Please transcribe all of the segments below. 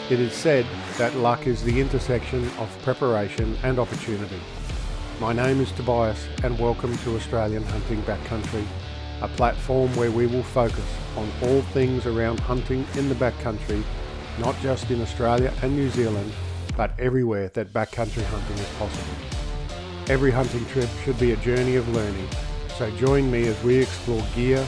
It is said that luck is the intersection of preparation and opportunity. My name is Tobias and welcome to Australian Hunting Backcountry, a platform where we will focus on all things around hunting in the backcountry, not just in Australia and New Zealand, but everywhere that backcountry hunting is possible. Every hunting trip should be a journey of learning, so join me as we explore gear,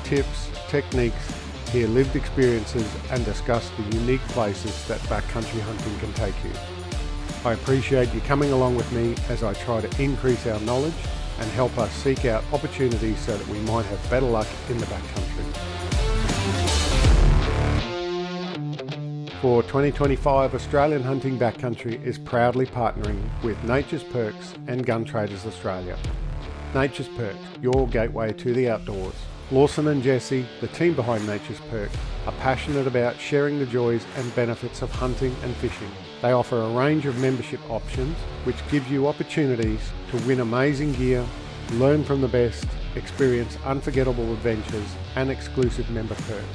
tips, techniques, hear lived experiences and discuss the unique places that backcountry hunting can take you. I appreciate you coming along with me as I try to increase our knowledge and help us seek out opportunities so that we might have better luck in the backcountry. For 2025, Australian Hunting Backcountry is proudly partnering with Nature's Perks and Gun Traders Australia. Nature's Perks, your gateway to the outdoors. Lawson and Jesse, the team behind Nature's Perk, are passionate about sharing the joys and benefits of hunting and fishing. They offer a range of membership options which gives you opportunities to win amazing gear, learn from the best, experience unforgettable adventures and exclusive member perks.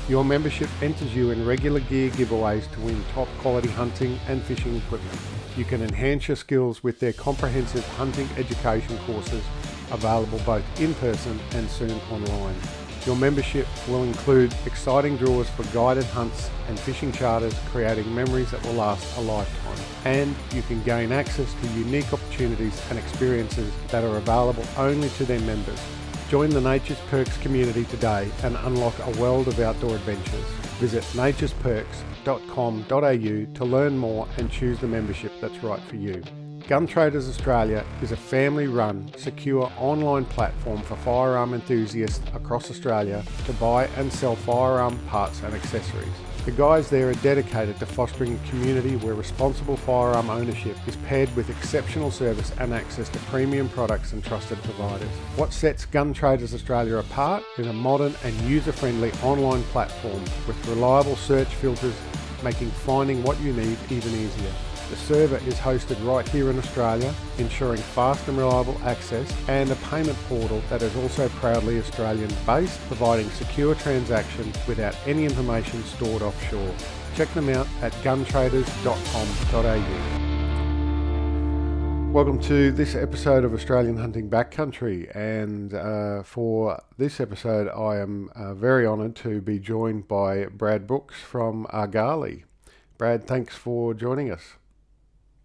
Your membership enters you in regular gear giveaways to win top quality hunting and fishing equipment. You can enhance your skills with their comprehensive hunting education courses available both in person and soon online. Your membership will include exciting draws for guided hunts and fishing charters, creating memories that will last a lifetime. And you can gain access to unique opportunities and experiences that are available only to their members. Join the Nature's Perks community today and unlock a world of outdoor adventures. Visit naturesperks.com.au to learn more and choose the membership that's right for you. Gun Traders Australia is a family-run, secure online platform for firearm enthusiasts across Australia to buy and sell firearm parts and accessories. The guys there are dedicated to fostering a community where responsible firearm ownership is paired with exceptional service and access to premium products and trusted providers. What sets Gun Traders Australia apart is a modern and user-friendly online platform with reliable search filters, making finding what you need even easier. The server is hosted right here in Australia, ensuring fast and reliable access, and a payment portal that is also proudly Australian-based, providing secure transactions without any information stored offshore. Check them out at guntraders.com.au. Welcome to this episode of Australian Hunting Backcountry, and for this episode I am very honoured to be joined by Brad Brooks from Argali. Brad, thanks for joining us.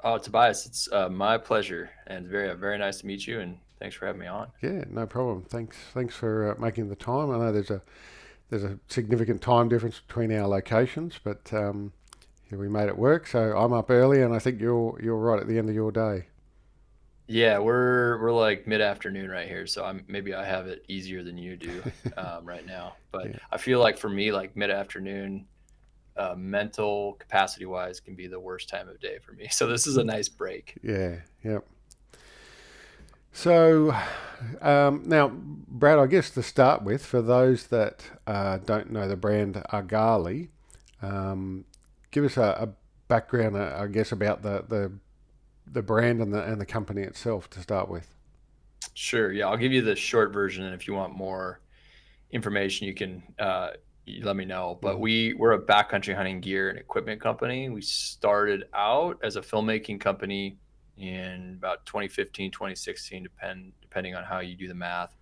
Oh, Tobias, it's my pleasure, and very nice to meet you, and thanks for having me on. Yeah, no problem. Thanks for making the time. I know there's a significant time difference between our locations, but here we made it work. So I'm up early, and I think you're right at the end of your day. Yeah, we're like mid-afternoon right here, so maybe I have it easier than you do right now. But Yeah. I feel like for me, like mid-afternoon, mental capacity wise, can be the worst time of day for me. So this is a nice break. Yeah. Yep. So now, Brad, I guess to start with, for those that don't know the brand Argali, give us a background, I guess, about the brand and the company itself to start with. Sure. Yeah, I'll give you the short version, and if you want more information, you let me know. But Mm-hmm. we're a backcountry hunting gear and equipment company. We started out as a filmmaking company in about 2015, 2016, depending on how you do the math.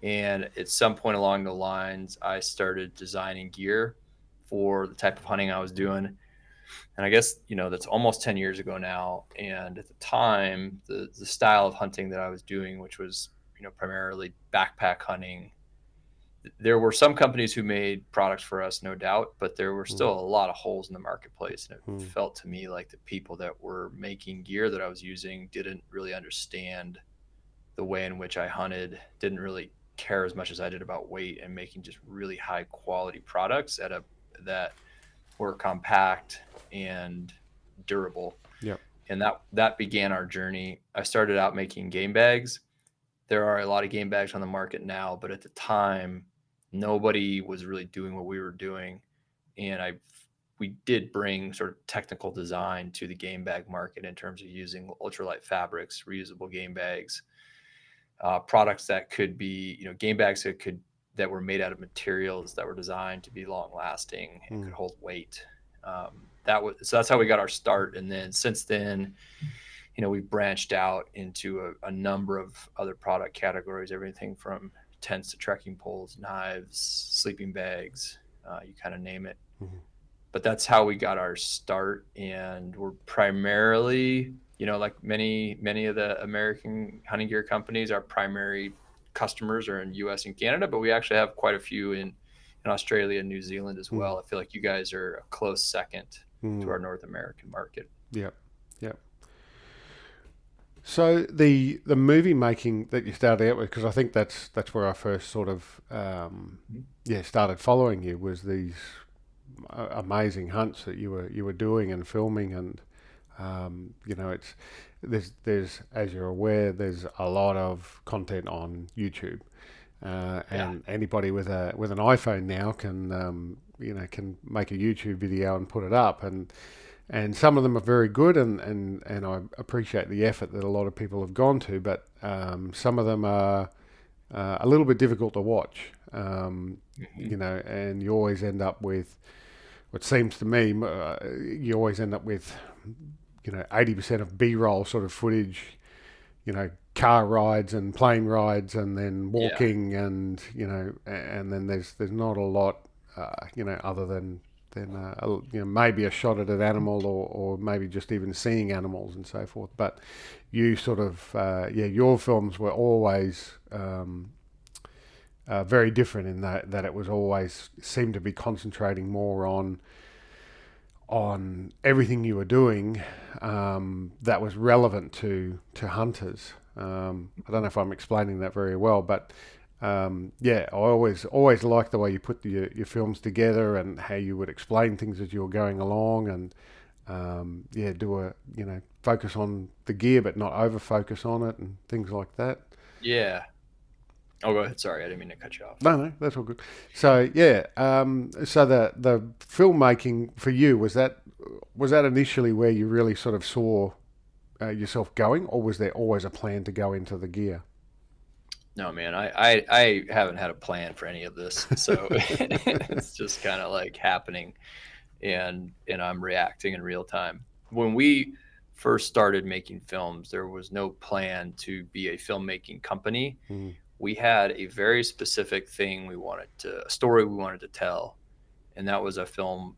And at some point along the lines, I started designing gear for the type of hunting I was doing. And I guess, that's almost 10 years ago now. And at the time, the style of hunting that I was doing, which was, primarily backpack hunting, there were some companies who made products for us, no doubt, but there were still a lot of holes in the marketplace. And it Mm-hmm. felt to me like the people that were making gear that I was using didn't really understand the way in which I hunted, didn't really care as much as I did about weight and making just really high quality products that were compact and durable. Yep. And that began our journey. I started out making game bags. There are a lot of game bags on the market now, but at the time, nobody was really doing what we were doing. And we did bring sort of technical design to the game bag market in terms of using ultralight fabrics, reusable game bags, products that could be, game bags that were made out of materials that were designed to be long lasting and could hold weight. So that's how we got our start. And then since then, we've branched out into a number of other product categories, everything from tents to trekking poles, knives, sleeping bags, you kind of name it. Mhm. But that's how we got our start. And we're primarily, like many of the American hunting gear companies, our primary customers are in US and Canada, but we actually have quite a few in Australia and New Zealand as Mm. well. I feel like you guys are a close second to Mm. our North American market. Yep. Yep. So the movie making that you started out with, because I think that's where I first sort of started following you, was these amazing hunts that you were doing and filming. And it's there's as you're aware, there's a lot of content on YouTube. Yeah. And anybody with an iPhone now can can make a YouTube video and put it up. And some of them are very good, and I appreciate the effort that a lot of people have gone to, but some of them are a little bit difficult to watch. Hmm. And you always end up with what seems to me, you always end up with 80% of B-roll sort of footage, car rides and plane rides, and then Yeah. walking, and then there's not a lot, other than maybe a shot at an animal, or maybe just even seeing animals and so forth. But you sort of, your films were always very different in that it was always seemed to be concentrating more on everything you were doing that was relevant to hunters. I don't know if I'm explaining that very well, but I always liked the way you put your films together, and how you would explain things as you were going along. And do a focus on the gear but not over focus on it, and things like that. Yeah. Oh, go ahead. Sorry, I didn't mean to cut you off. No, that's all good. So so the filmmaking for you, was that initially where you really sort of saw yourself going, or was there always a plan to go into the gear? No, man, I haven't had a plan for any of this, so it's just kind of like happening, and I'm reacting in real time. When we first started making films, there was no plan to be a filmmaking company. Mm, We had a very specific thing a story we wanted to tell, and that was a film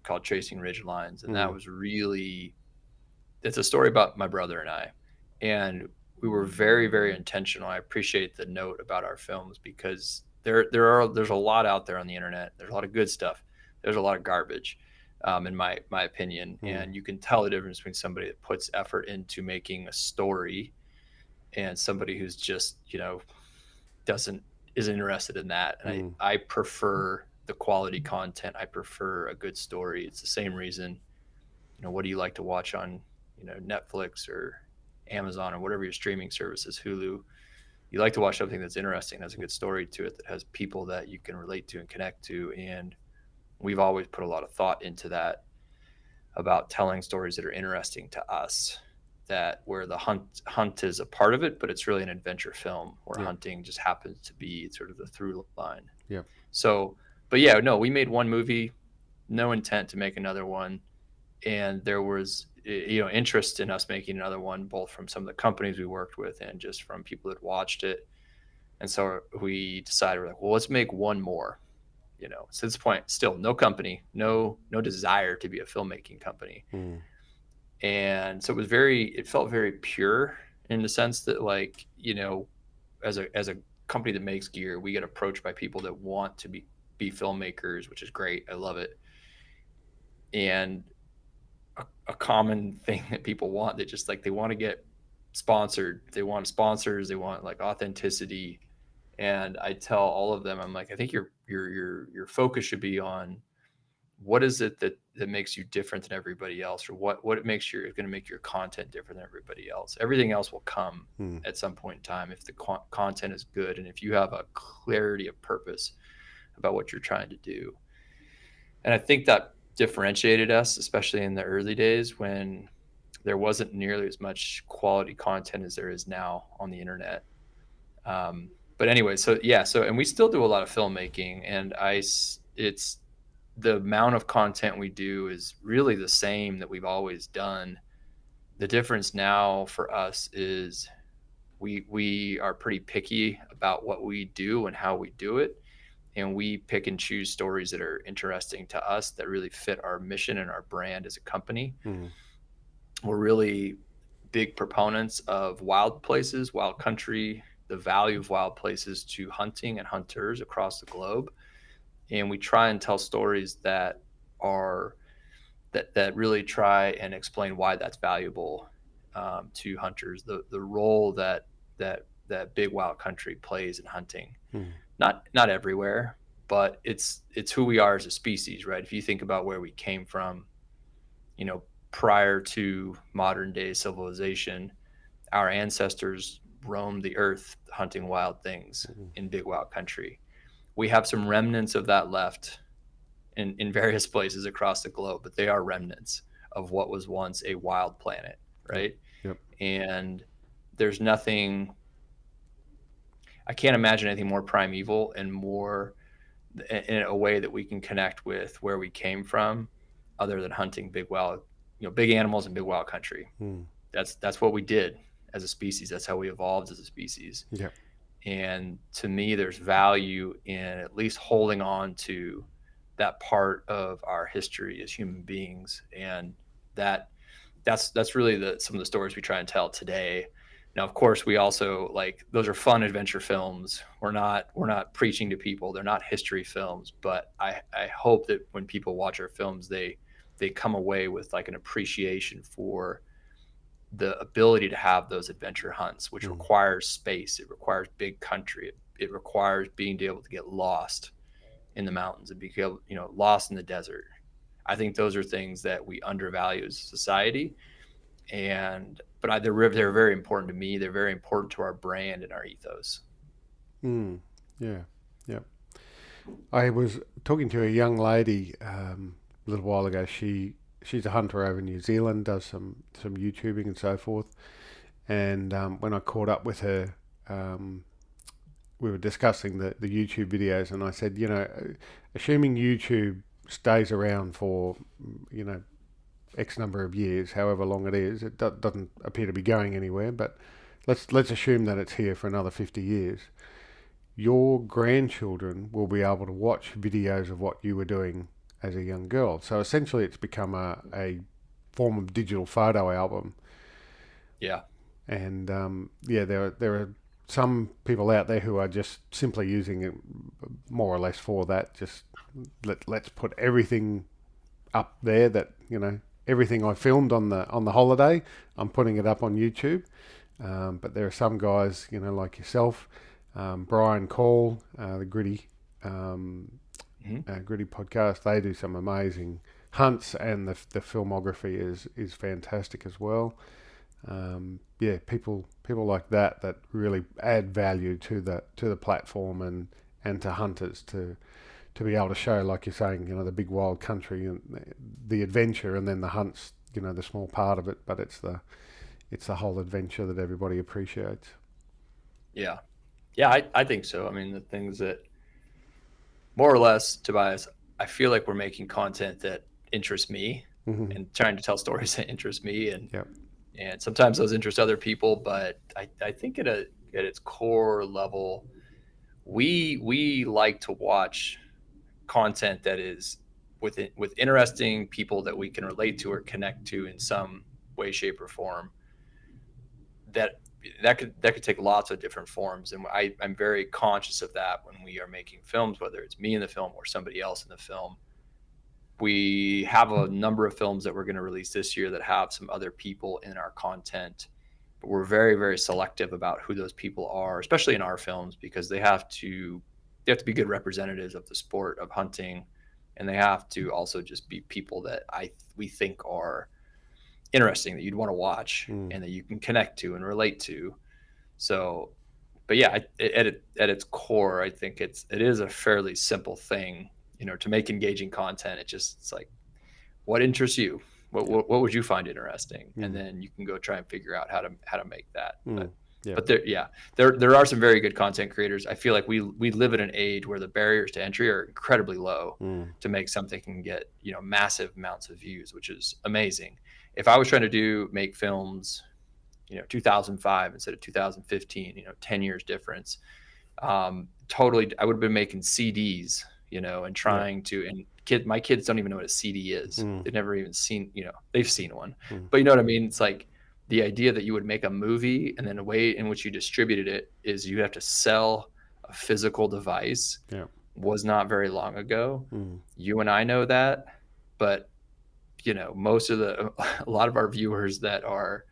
called Chasing Ridgelines, and that mm, was really it's a story about my brother and I, and we were very very intentional. I appreciate the note about our films because there's a lot out there on the internet. There's a lot of good stuff. There's a lot of garbage, in my opinion, mm, and you can tell the difference between somebody that puts effort into making a story and somebody who's just doesn't isn't interested in that. And I mm, I prefer the quality content. I prefer a good story. It's the same reason what do you like to watch on Netflix or Amazon or whatever your streaming service is, Hulu. You like to watch something that's interesting, has a good story to it, that has people that you can relate to and connect to. And we've always put a lot of thought into that, about telling stories that are interesting to us, that where the hunt is a part of it, but it's really an adventure film where yep, hunting just happens to be sort of the through line. yep. So, but yeah, no, we made one movie, no intent to make another one. And there was interest in us making another one, both from some of the companies we worked with and just from people that watched it. And so we decided, we're like, well, let's make one more. So at this point, still no company, no desire to be a filmmaking company. Mm, And so it felt very pure, in the sense that, like, as a company that makes gear, we get approached by people that want to be filmmakers, which is great. I love it. And a common thing that people want, they just, like, they want to get sponsored, they want sponsors, they want, like, authenticity. And I tell all of them, I'm like, I think your focus should be on what is it that makes you different than everybody else, or what it makes going to make your content different than everybody else. Everything else will come mm, at some point in time if the content is good, and if you have a clarity of purpose about what you're trying to do. And I think that differentiated us, especially in the early days when there wasn't nearly as much quality content as there is now on the internet. But anyway, so yeah, and we still do a lot of filmmaking, and it's the amount of content we do is really the same that we've always done. The difference now for us is we are pretty picky about what we do and how we do it, and we pick and choose stories that are interesting to us that really fit our mission and our brand as a company. Mm. We're really big proponents of wild places, wild country, the value of wild places to hunting and hunters across the globe. And we try and tell stories that are that really try and explain why that's valuable, to hunters. The role that big wild country plays in hunting. Mm. Not everywhere, but it's who we are as a species, right? If you think about where we came from, you know, prior to modern day civilization, our ancestors roamed the earth hunting wild things Mm. in big wild country. We have some remnants of that left in various places across the globe, but they are remnants of what was once a wild planet, Yep. right? Yep. And there's nothing, I can't imagine anything more primeval and more in a way that we can connect with where we came from, other than hunting big wild, big animals in big wild country. Mm. That's what we did as a species. That's how we evolved as a species. Yep. And to me, there's value in at least holding on to that part of our history as human beings. And that that's really some of the stories we try and tell today. Now, of course, we also, like, those are fun adventure films. We're not preaching to people. They're not history films. But I hope that when people watch our films, they come away with like an appreciation for the ability to have those adventure hunts, which Mm. requires space. It requires big country. It requires being able to get lost in the mountains and be able, lost in the desert. I think those are things that we undervalue as a society, and they're very important to me. They're very important to our brand and our ethos. Mm. Yeah. Yep. I was talking to a young lady a little while ago. She's a hunter over in New Zealand, does some YouTubing and so forth. And when I caught up with her, um, we were discussing the YouTube videos, and I said, assuming YouTube stays around for, you know, X number of years, however long it is, it doesn't appear to be going anywhere. But let's assume that it's here for another 50 years. Your grandchildren will be able to watch videos of what you were doing as a young girl. So essentially, it's become a form of digital photo album. Yeah, And yeah, there are some people out there who are just simply using it more or less for that. Just let's put everything up there that everything I filmed on the holiday, I'm putting it up on YouTube. But there are some guys, like yourself, Brian Call, the hmm Gritty podcast. They do some amazing hunts, and the filmography is fantastic as well. Yeah, people like that really add value to the platform and to hunters to be able to show, like you're saying, the big wild country and the adventure, and then the hunts, the small part of it, but it's the whole adventure that everybody appreciates. yeah, yeah. I think so. I mean, the things that, more or less, Tobias, I feel like we're making content that interests me Hmm. and trying to tell stories that interest me, Yep. and sometimes those interest other people. But I think at its core level, we like to watch content that is with interesting people that we can relate to or connect to in some way, shape, or form. That that could take lots of different forms, and I'm very conscious of that when we are making films, whether it's me in the film or somebody else in the film. We have a number of films that we're going to release this year that have some other people in our content, but we're very, very selective about who those people are, especially in our films, because they have to be good representatives of the sport of hunting, and they have to also just be people that we think are interesting, that you'd want to watch Mm. and that you can connect to and relate to. So, but yeah, at its core, I think it is a fairly simple thing, to make engaging content. It's like, what interests you? What would you find interesting? And Mm. then you can go try and figure out how to make that. Mm. But Yeah. But there are some very good content creators. I feel like we live in an age where the barriers to entry are incredibly low to make something can get, massive amounts of views, which is amazing. If I was trying to make films, 2005 instead of 2015, 10 years difference, totally, I would have been making CDs, and Yeah. trying to, and my kids don't even know what a CD is. They've never even seen, they've seen one, Mm. but you know what I mean? It's like the idea that you would make a movie and then the way in which you distributed it is you have to sell a physical device Yeah. was not very long ago. Mm. You and I know that, but most of a lot of our viewers that are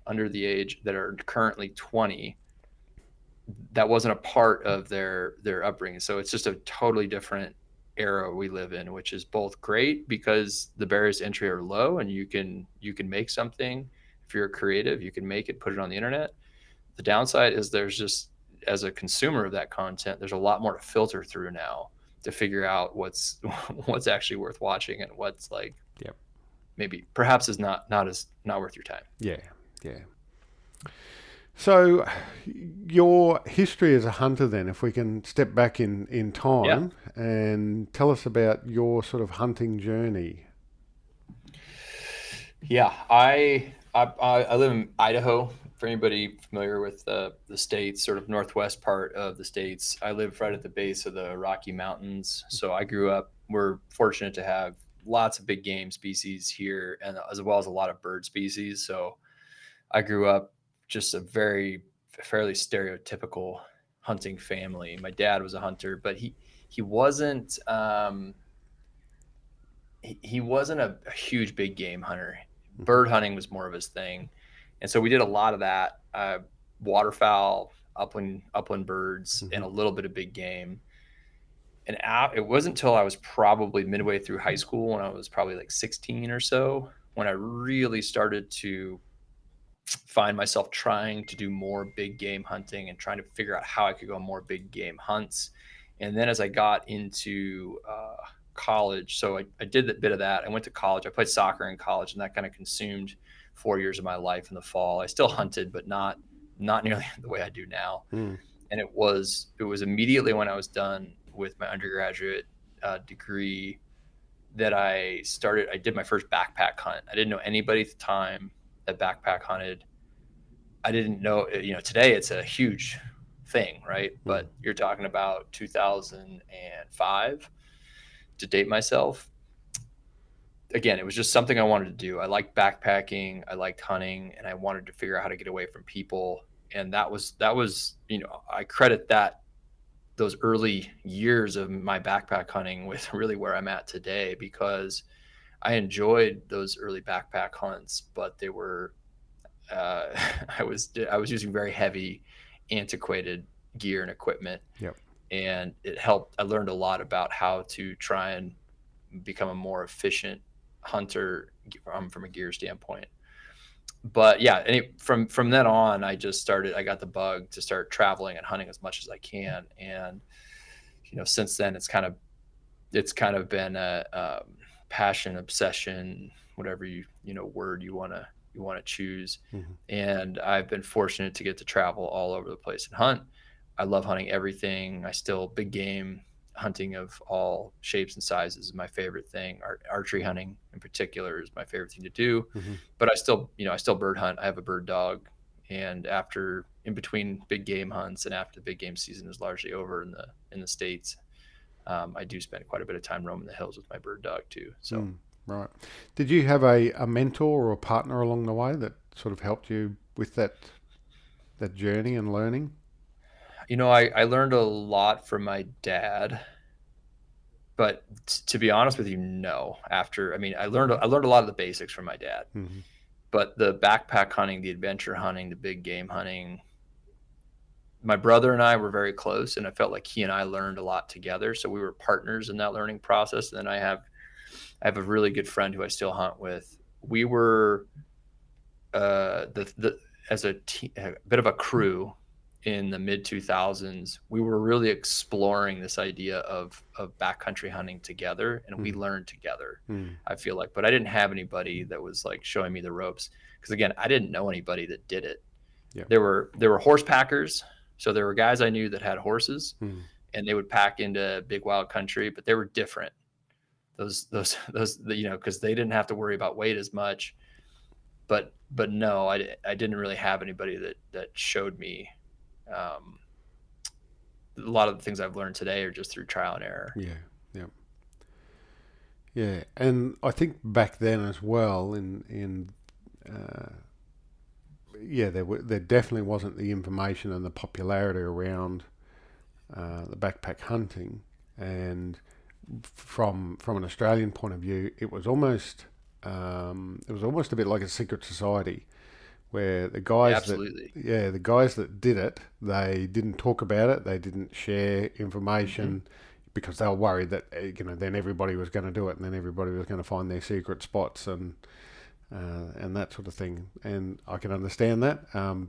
under the age that are currently 20, that wasn't a part of their upbringing. So it's just a totally different era we live in, which is both great because the barriers to entry are low and you can make something. If you're creative, you can make it, put it on the internet. The downside is there's just, as a consumer of that content, there's a lot more to filter through now to figure out what's what's actually worth watching and what's like Yep. maybe perhaps is not worth your time. Yeah. Yeah. So, your history as a hunter, then, if we can step back in Yeah. time and tell us about your sort of hunting journey. Yeah, I live in Idaho. For anybody familiar with the states, sort of northwest part of the states, I live right at the base of the Rocky Mountains. So I grew up. We're fortunate to have lots of big game species here, and as well as a lot of bird species. So I grew up just a fairly stereotypical hunting family. My dad was a hunter, but he wasn't. He wasn't a huge big game hunter. Hmm. Bird hunting was more of his thing, and so we did a lot of that. Waterfowl, upland birds, Hmm. and a little bit of big game. And it wasn't until I was probably midway through high school, when I was probably like 16 or so, when I really started to find myself trying to do more big game hunting and trying to figure out how I could go on more big game hunts. And then as I got into college, so I did a bit of that. I went to college. I played soccer in college, and that kind of consumed 4 years of my life in the fall. I still hunted, but not nearly the way I do now. Mm. And it was immediately when I was done with my undergraduate degree that I did my first backpack hunt. I didn't know anybody at the time that backpack hunted. I didn't know, today it's a huge thing, right? Mm. But you're talking about 2005 to date myself. Again, it was just something I wanted to do. I liked backpacking, I liked hunting, and I wanted to figure out how to get away from people. And that was, I credit those early years of my backpack hunting with really where I'm at today, because I enjoyed those early backpack hunts, but they were I was using very heavy, antiquated gear and equipment, Yep. and it helped. I learned a lot about how to try and become a more efficient hunter from a gear standpoint. But yeah, from then on, I got the bug to start traveling and hunting as much as I can, and since then it's kind of been a passion, obsession, whatever word you want to choose. Hmm. And I've been fortunate to get to travel all over the place and hunt. I love hunting everything. I still big game hunting of all shapes and sizes is my favorite thing. Archery hunting in particular is my favorite thing to do. Hmm. But I still bird hunt. I have a bird dog, and after in between big game hunts and after the big game season is largely over in the states, I do spend quite a bit of time roaming the hills with my bird dog too. So, Mm. Right. Did you have a mentor or a partner along the way that sort of helped you with that journey and learning? I learned a lot from my dad, but to be honest with you, no. I learned a lot of the basics from my dad, Hmm. but the backpack hunting, the adventure hunting, the big game hunting, my brother and I were very close, and I felt like he and I learned a lot together. So we were partners in that learning process. And then I have a really good friend who I still hunt with. We were the as a bit of a crew in the mid 2000s. We were really exploring this idea of backcountry hunting together, and we Hmm. learned together. Mm. I feel but I didn't have anybody that was like showing me the ropes, because again, I didn't know anybody that did it. Yep. There were horse packers, so there were guys I knew that had horses, Mm. and they would pack into big wild country, but they were different. Because they didn't have to worry about weight as much. But no, I didn't really have anybody that showed me. Um, a lot of the things I've learned today are just through trial and error. Yeah. Yeah. Yeah. And I think back then as well, uh, yeah, there definitely wasn't the information and the popularity around the backpack hunting, and from an Australian point of view, it was almost a bit like a secret society where Yeah, absolutely. the guys that did it, they didn't talk about it, they didn't share Hmm. information because they were worried that then everybody was going to do it, and then everybody was going to find their secret spots and that sort of thing. And I can understand that,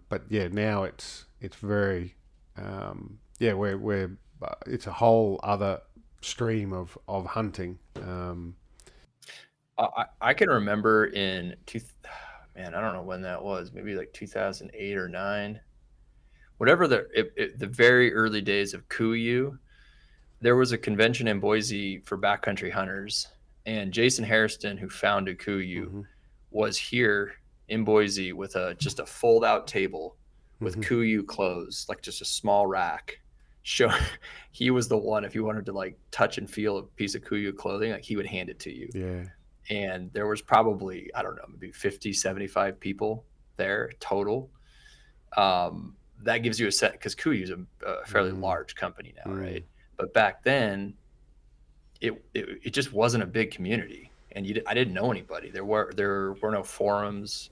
but yeah, now it's very yeah, we're it's a whole other stream of hunting. I can remember man, I don't know when that was, maybe like 2008 or nine, whatever the very early days of Kuiu. There was a convention in Boise for backcountry hunters, and Jason Hairston, who founded Kuiu, Hmm. was here in Boise with just a fold out table with Hmm. Kuiu clothes, like just a small rack. Show He was the one, if you wanted to like touch and feel a piece of Kuiu clothing, like he would hand it to you. Yeah. And there was probably, I don't know, maybe 50, 75 people there total. That gives you a set, because Kuiu is a fairly Mm. large company now, Mm. right? But back then, it just wasn't a big community, and I didn't know anybody. There were no forums.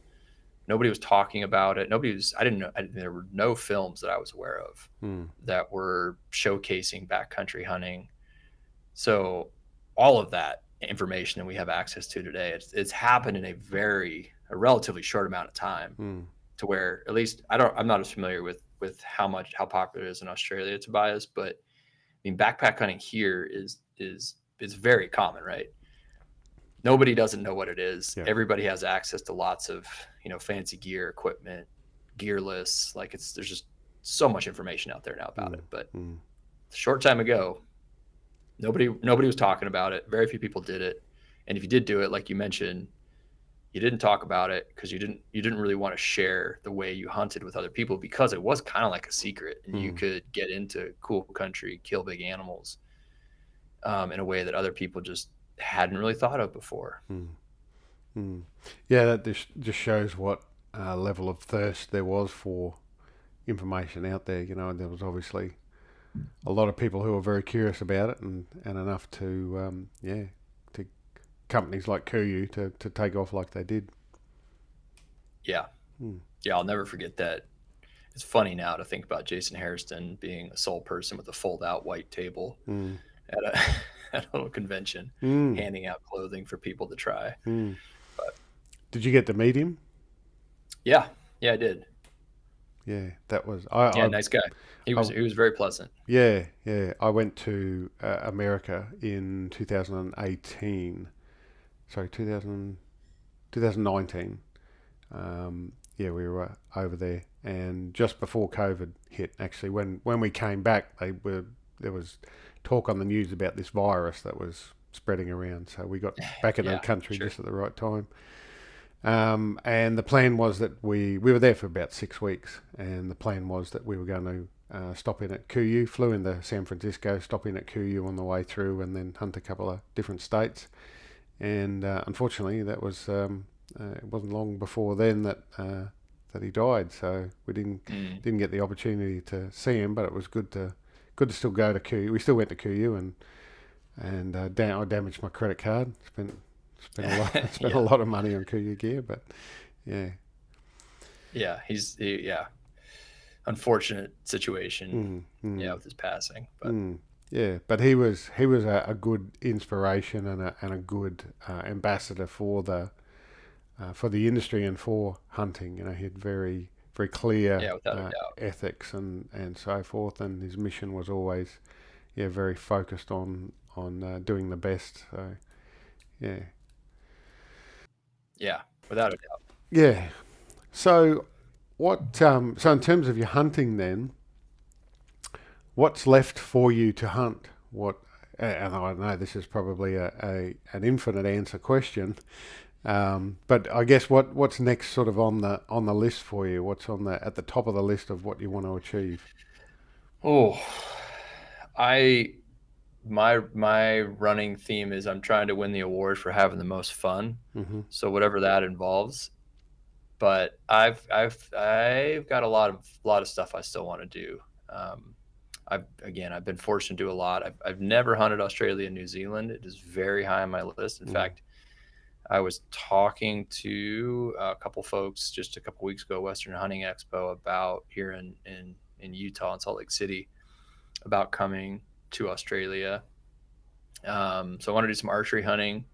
Nobody was talking about it. Nobody was. I didn't know. There were no films that I was aware of Mm. that were showcasing backcountry hunting. So all of that information that we have access to today, it's happened in a relatively short amount of time, Mm. to where, at least I'm not as familiar with how popular it is in Australia, Tobias, but I mean, backpack hunting here is very common, right? Nobody doesn't know what it is. Yeah. Everybody has access to lots of fancy gear, equipment, gear lists. Like, there's just so much information out there now about Mm. it. But Mm. a short time ago, nobody was talking about it. Very few people did it, and if you did do it, like you mentioned, you didn't talk about it because you didn't really want to share the way you hunted with other people, because it was kind of like a secret, and you Mm. could get into cool country, kill big animals, in a way that other people just hadn't really thought of before. Mm. Mm. Yeah, that just shows what level of thirst there was for information out there. There was obviously a lot of people who were very curious about it, and enough to yeah, to companies like Kuyu to take off like they did. Yeah, Mm. yeah, I'll never forget that. It's funny now to think about Jason Hairston being a sole person with a fold-out white table Mm. at a at a little convention, Mm. handing out clothing for people to try. Mm. But Did you get to meet him? yeah, yeah, I did. Yeah, that was Yeah, nice guy. He was I he was very pleasant. yeah, yeah. I went to America in 2018. Sorry, 2019. Yeah, we were over there, and just before COVID hit, actually, when we came back, there was talk on the news about this virus that was spreading around. So we got back into the Yeah, country sure. just at the right time. And the plan was that we were there for about 6 weeks, and the plan was that we were going to stop in at Kuyu, flew into San Francisco, stop in at Kuyu on the way through, and then hunt a couple of different states. And unfortunately, that was it wasn't long before then that he died. So we Mm. didn't get the opportunity to see him, but it was good to still go to Kuyu. We still went to Kuyu, and I damaged my credit card. Spent a lot spent a Yeah, lot of money on Kuyu gear, but yeah. yeah, yeah. Unfortunate situation, Mm. yeah, Mm. with his passing, but Mm. Yeah, but he was a good inspiration and a good ambassador for the industry and for hunting. He had very clear yeah, without a doubt. ethics and so forth, and his mission was always very focused on doing the best. So yeah, Yeah, without a doubt. yeah. So So in terms of your hunting then, what's left for you to hunt? And I know this is probably an infinite answer question, but I guess what's next sort of on the list for you? What's at the top of the list of what you want to achieve? Oh, I my running theme is I'm trying to win the award for having the most fun. Mm-hmm. So whatever that involves. But I've got a lot of stuff I still want to do. Um, I've been fortunate to do a lot. I've never hunted Australia and New Zealand. It is very high on my list. In Mm. fact, I was talking to a couple folks just a couple weeks ago, Western Hunting Expo, about here in Utah and Salt Lake City, about coming to Australia. So I want to do some archery hunting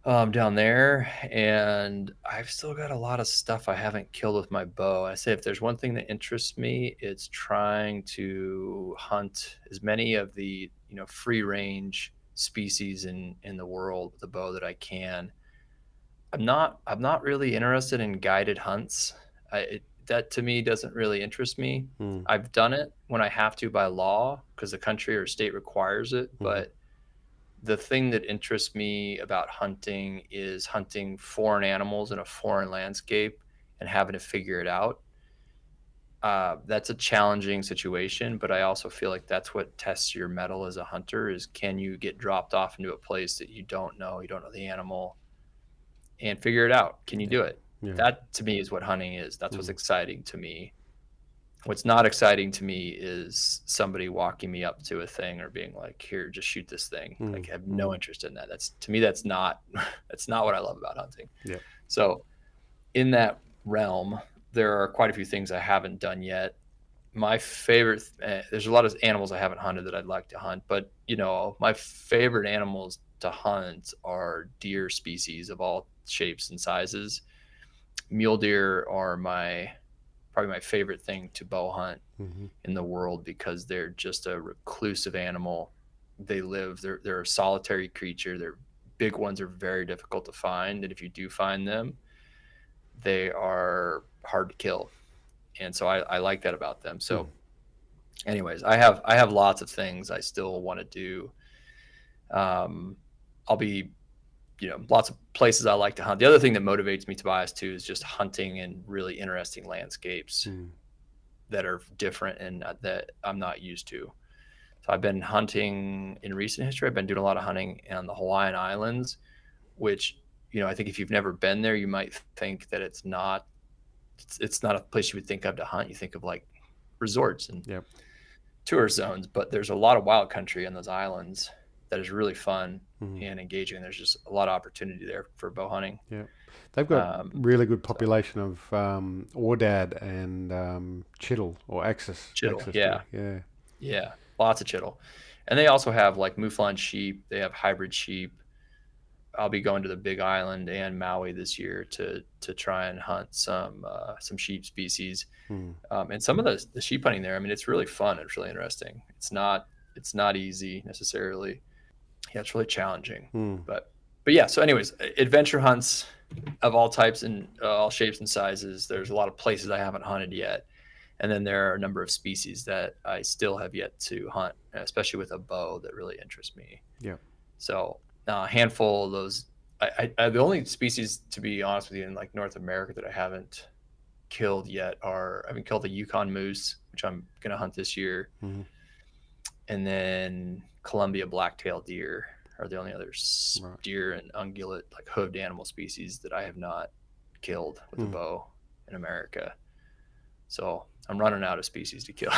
down there, and I've still got a lot of stuff I haven't killed with my bow. I say if there's one thing that interests me, it's trying to hunt as many of the free range species in the world with the bow that I can. I'm not really interested in guided hunts. That to me doesn't really interest me. Mm. I've done it when I have to by law because the country or state requires it, Mm-hmm. but the thing that interests me about hunting is hunting foreign animals in a foreign landscape and having to figure it out. That's a challenging situation, but I also feel like that's what tests your mettle as a hunter is can you get dropped off into a place that you don't know the animal and figure it out? Can you Yeah. do it? Yeah. That to me is what hunting is. That's what's Mm. exciting to me. What's not exciting to me is somebody walking me up to a thing or being like, "Here, just shoot this thing." Mm. Like, I have Mm. no interest in that. That's to me, that's not that's not what I love about hunting. Yeah. So, in that realm, there are quite a few things I haven't done yet. My favorite, there's a lot of animals I haven't hunted that I'd like to hunt, but my favorite animals to hunt are deer species of all shapes and sizes. Mule deer are probably my favorite thing to bow hunt Mm-hmm. in the world because they're just a reclusive animal. They're a solitary creature. They're big ones are very difficult to find, and if you do find them, they are hard to kill. And so I like that about them. Mm. So, anyways, I have lots of things I still want to do. Um, I'll be lots of places I like to hunt. The other thing that motivates me, Tobias, too, is just hunting in really interesting landscapes Mm. that are different and that I'm not used to. So I've been hunting in recent history. I've been doing a lot of hunting on the Hawaiian Islands, which I think if you've never been there, you might think that it's not a place you would think of to hunt. You think of like resorts and Yep. tourist zones, but there's a lot of wild country on those islands that is really fun Mm. and engaging. There's just a lot of opportunity there for bow hunting. Yeah, they've got Um, really good so population of Aoudad and Chital or Chittle, Axis deer. yeah, Yeah. yeah, lots of chittle, and they also have like mouflon sheep. They have hybrid sheep. I'll be going to the Big Island and Maui this year to try and hunt some sheep species. Mm. And some of the sheep hunting there, I mean, it's really fun. It's really interesting. It's not easy necessarily. Yeah, it's really challenging. Mm. But yeah. So, anyways, adventure hunts of all types and all shapes and sizes. There's a lot of places I haven't hunted yet, and then there are a number of species that I still have yet to hunt, especially with a bow that really interests me. Yeah. So a handful of those. The only species, to be honest with you, in like North America that I haven't killed yet are I haven't killed a Yukon moose, which I'm gonna hunt this year, Mm. and then Columbia black-tailed deer are the only other Right. deer and ungulate like hooved animal species that I have not killed with a Mm. bow in America. So I'm running out of species to kill,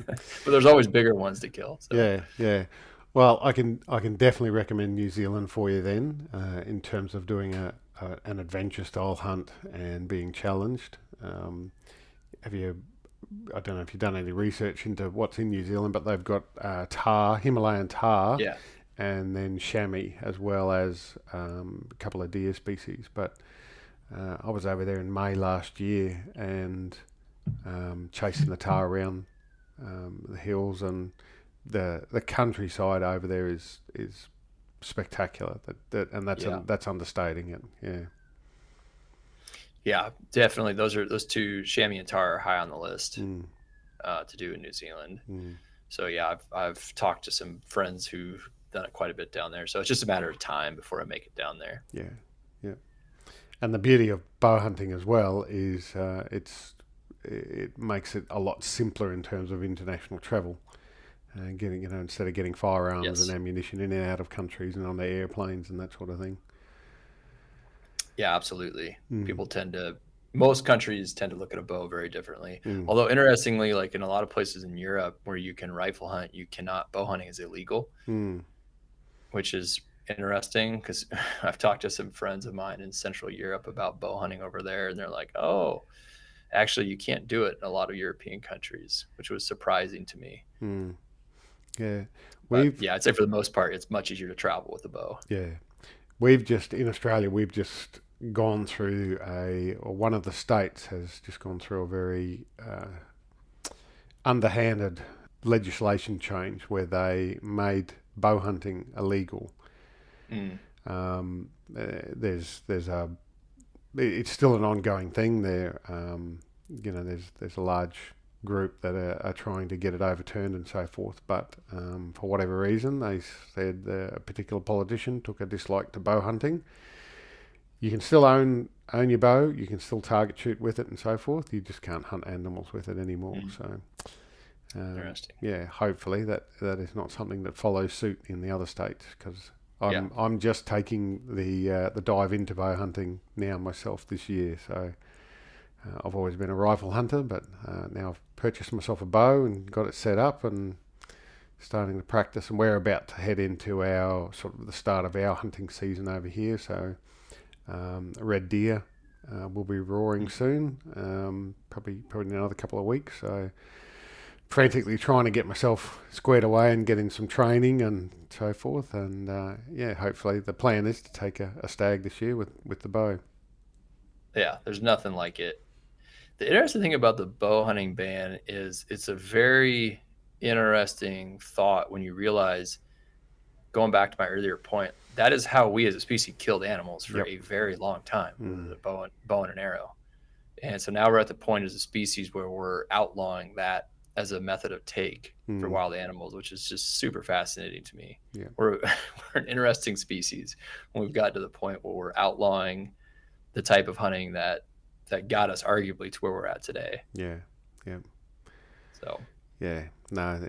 but there's always bigger ones to kill. So Yeah. Yeah. Well, I can definitely recommend New Zealand for you then, in terms of doing an adventure style hunt and being challenged. Have you? I don't know if you've done any research into what's in New Zealand, but they've got tar, Himalayan tar, yeah, and then chamois, as well as a couple of deer species. But I was over there in May last year and chasing the tar around the hills, and the countryside over there is spectacular. And yeah. that's understating it. Yeah. Yeah, definitely. Those two, chamois and tar, are high on the list Mm, to do in New Zealand. mm, So yeah, I've talked to some friends who've done it quite a bit down there. So it's just a matter of time before I make it down there. yeah, yeah. And the beauty of bow hunting as well is it makes it a lot simpler in terms of international travel. Getting, instead of getting firearms and Yes. ammunition in and out of countries and on the airplanes and that sort of thing. Yeah, absolutely. Mm, People tend to Most countries tend to look at a bow very differently. mm, Although interestingly, like in a lot of places in Europe where you can rifle hunt, you cannot bow hunting is illegal, mm, which is interesting because I've talked to some friends of mine in Central Europe about bow hunting over there, and they're like, "Oh, actually, you can't do it in a lot of European countries," which was surprising to me. mm. Yeah, But we've yeah, I'd say for the most part, it's much easier to travel with a bow. yeah we've just in Australia we've just gone through or one of the states has just gone through a very underhanded legislation change where they made bow hunting illegal. Mm, There's a it's still an ongoing thing there. There's a large group that are trying to get it overturned and so forth. But for whatever reason, they said a particular politician took a dislike to bow hunting. You can still own your bow. You can still target shoot with it and so forth. You just can't hunt animals with it anymore. mm, So interesting. yeah, hopefully that is not something that follows suit in the other states because Yeah. I'm just taking the dive into bow hunting now myself this year. So I've always been a rifle hunter, but now I've purchased myself a bow and got it set up and starting to practice. And we're about to head into our sort of the start of our hunting season over here. So red deer will be roaring Mm. soon, probably in another couple of weeks. So frantically trying to get myself squared away and get in some training and so forth. And yeah, hopefully the plan is to take a stag this year with the bow. Yeah, there's nothing like it. The interesting thing about the bow hunting ban is it's a very interesting thought when you realize, going back to my earlier point, that is how we as a species killed animals for Yep. a very long time, with Mm, a bow and an arrow. And so now we're at the point as a species where we're outlawing that as a method of take for mm, wild animals, which is just super fascinating to me. yeah. We're an interesting species when we've got to the point where we're outlawing the type of hunting that got us arguably to where we're at today. Yeah. Yeah. So Yeah. No,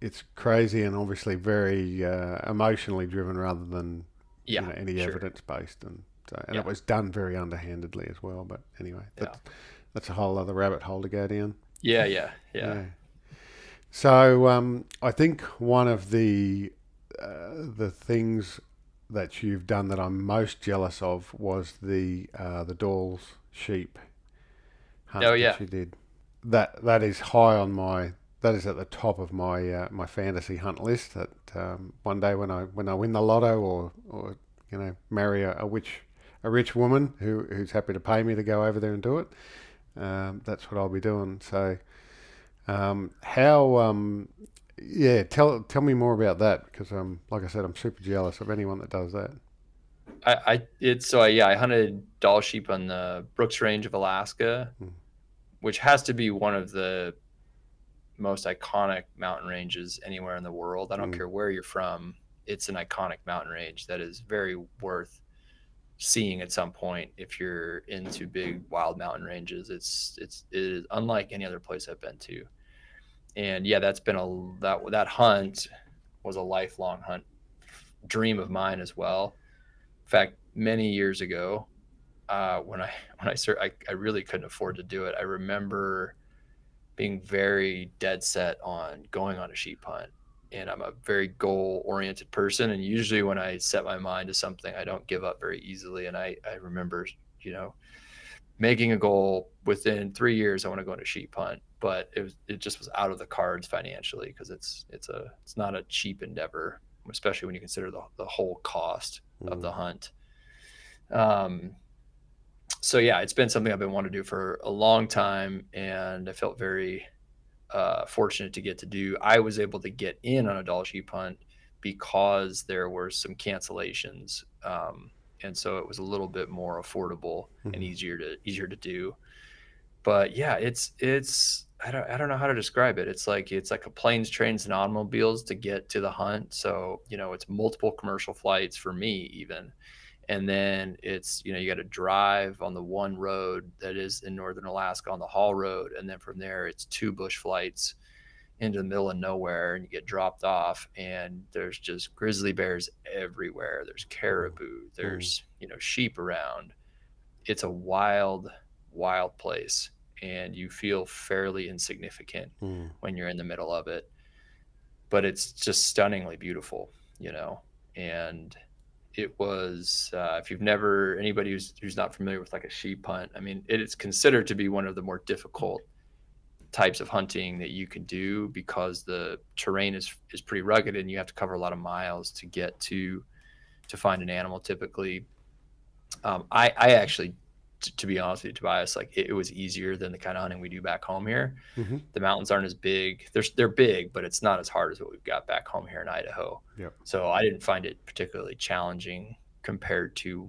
it's crazy and obviously very emotionally driven rather than yeah, any sure. evidence based and it Yeah, was done very underhandedly as well. But anyway, yeah, that's a whole other rabbit hole to go down. yeah, yeah, yeah. Yeah. So I think one of the things that you've done that I'm most jealous of was the Dawes sheep Oh hunt yeah. that you did. That is high on my that is at the top of my fantasy hunt list. That one day when I win the lotto or marry a rich woman who's happy to pay me to go over there and do it. That's what I'll be doing. So how yeah, tell me more about that because like I said, I'm super jealous of anyone that does that. I hunted Doll sheep on the Brooks Range of Alaska, Mm, which has to be one of the most iconic mountain ranges anywhere in the world. I don't mm, care where you're from. It's an iconic mountain range that is very worth seeing at some point if you're into big wild mountain ranges. It is unlike any other place I've been to. And yeah, that hunt was a lifelong hunt dream of mine as well. In fact, many years ago, I really couldn't afford to do it. I remember being very dead set on going on a sheep hunt. And I'm a very goal oriented person. And usually when I set my mind to something, I don't give up very easily. And I remember, you know, making a goal within 3 years, I want to go on a sheep hunt, but it just was out of the cards financially because it's not a cheap endeavor, especially when you consider the whole cost of mm, the hunt. Um, so yeah, it's been something I've been wanting to do for a long time, and I felt very fortunate to get to do. I was able to get in on a Dall sheep hunt because there were some cancellations. and so it was a little bit more affordable and Mm-hmm. easier to do. But yeah, it's I don't know how to describe it. It's like a planes, trains, and automobiles to get to the hunt. So it's multiple commercial flights for me even, and then it's you got to drive on the one road that is in northern Alaska on the Haul Road, and then from there it's two bush flights into the middle of nowhere, and you get dropped off, and there's just grizzly bears everywhere. There's caribou, Mm-hmm. there's sheep around. It's a wild, wild place, and you feel fairly insignificant Mm-hmm. when you're in the middle of it. But it's just stunningly beautiful, and it was if you've never anybody who's not familiar with like a sheep hunt, I mean, it is considered to be one of the more difficult types of hunting that you can do because the terrain is pretty rugged and you have to cover a lot of miles to get to find an animal typically. I actually, to be honest with you, Tobias, like it was easier than the kind of hunting we do back home here. Mm-hmm. The mountains aren't as big. They're big, but it's not as hard as what we've got back home here in Idaho. Yep. So I didn't find it particularly challenging compared to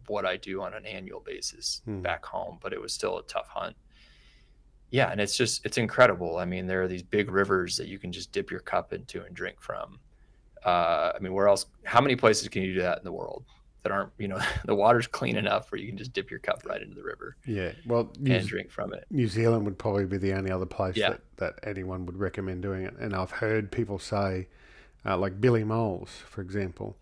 what I do on an annual basis Mm. back home, but it was still a tough hunt. Yeah, and it's incredible. I mean, there are these big rivers that you can just dip your cup into and drink from. I mean, where else? How many places can you do that in the world that aren't, the water's clean enough where you can just dip your cup right into the river Yeah. Well, and drink from it? New Zealand would probably be the only other place Yeah, that anyone would recommend doing it. And I've heard people say, like Billy Moles, for example,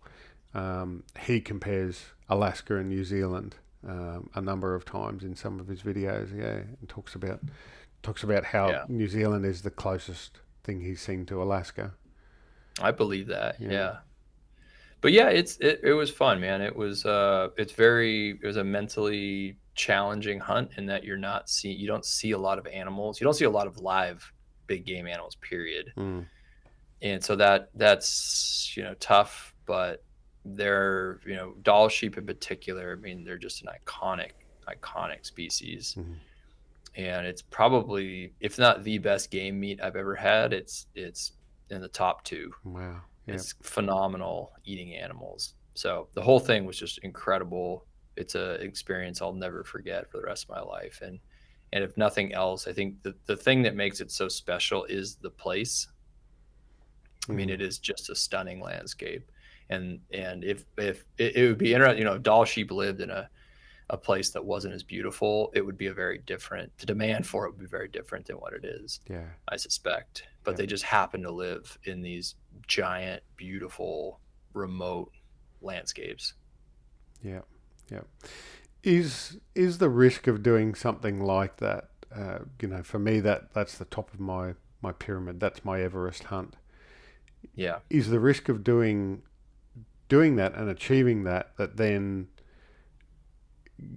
he compares Alaska and New Zealand a number of times in some of his videos. Yeah, and talks about how yeah, New Zealand is the closest thing he's seen to Alaska. I believe that. Yeah. Yeah, but yeah, it was fun, man. It was a mentally challenging hunt in that you don't see a lot of animals. You don't see a lot of live big game animals, period. Mm. And so that's tough, but they're Dall sheep in particular. I mean, they're just an iconic species, Mm. and it's probably, if not the best game meat I've ever had, it's in the top two. Wow. Yeah. It's phenomenal eating animals. So the whole thing was just incredible. It's an experience I'll never forget for the rest of my life. And if nothing else, I think the thing that makes it so special is the place. I mean, Mm. it is just a stunning landscape. And if it would be interesting, if Dall sheep lived in a place that wasn't as beautiful, it would be the demand for it would be very different than what it is, Yeah. I suspect. But Yep. they just happen to live in these giant, beautiful, remote landscapes. Yeah. Yeah. Is the risk of doing something like that? For me, that's the top of my pyramid. That's my Everest hunt. Yeah. Is the risk of doing that and achieving that then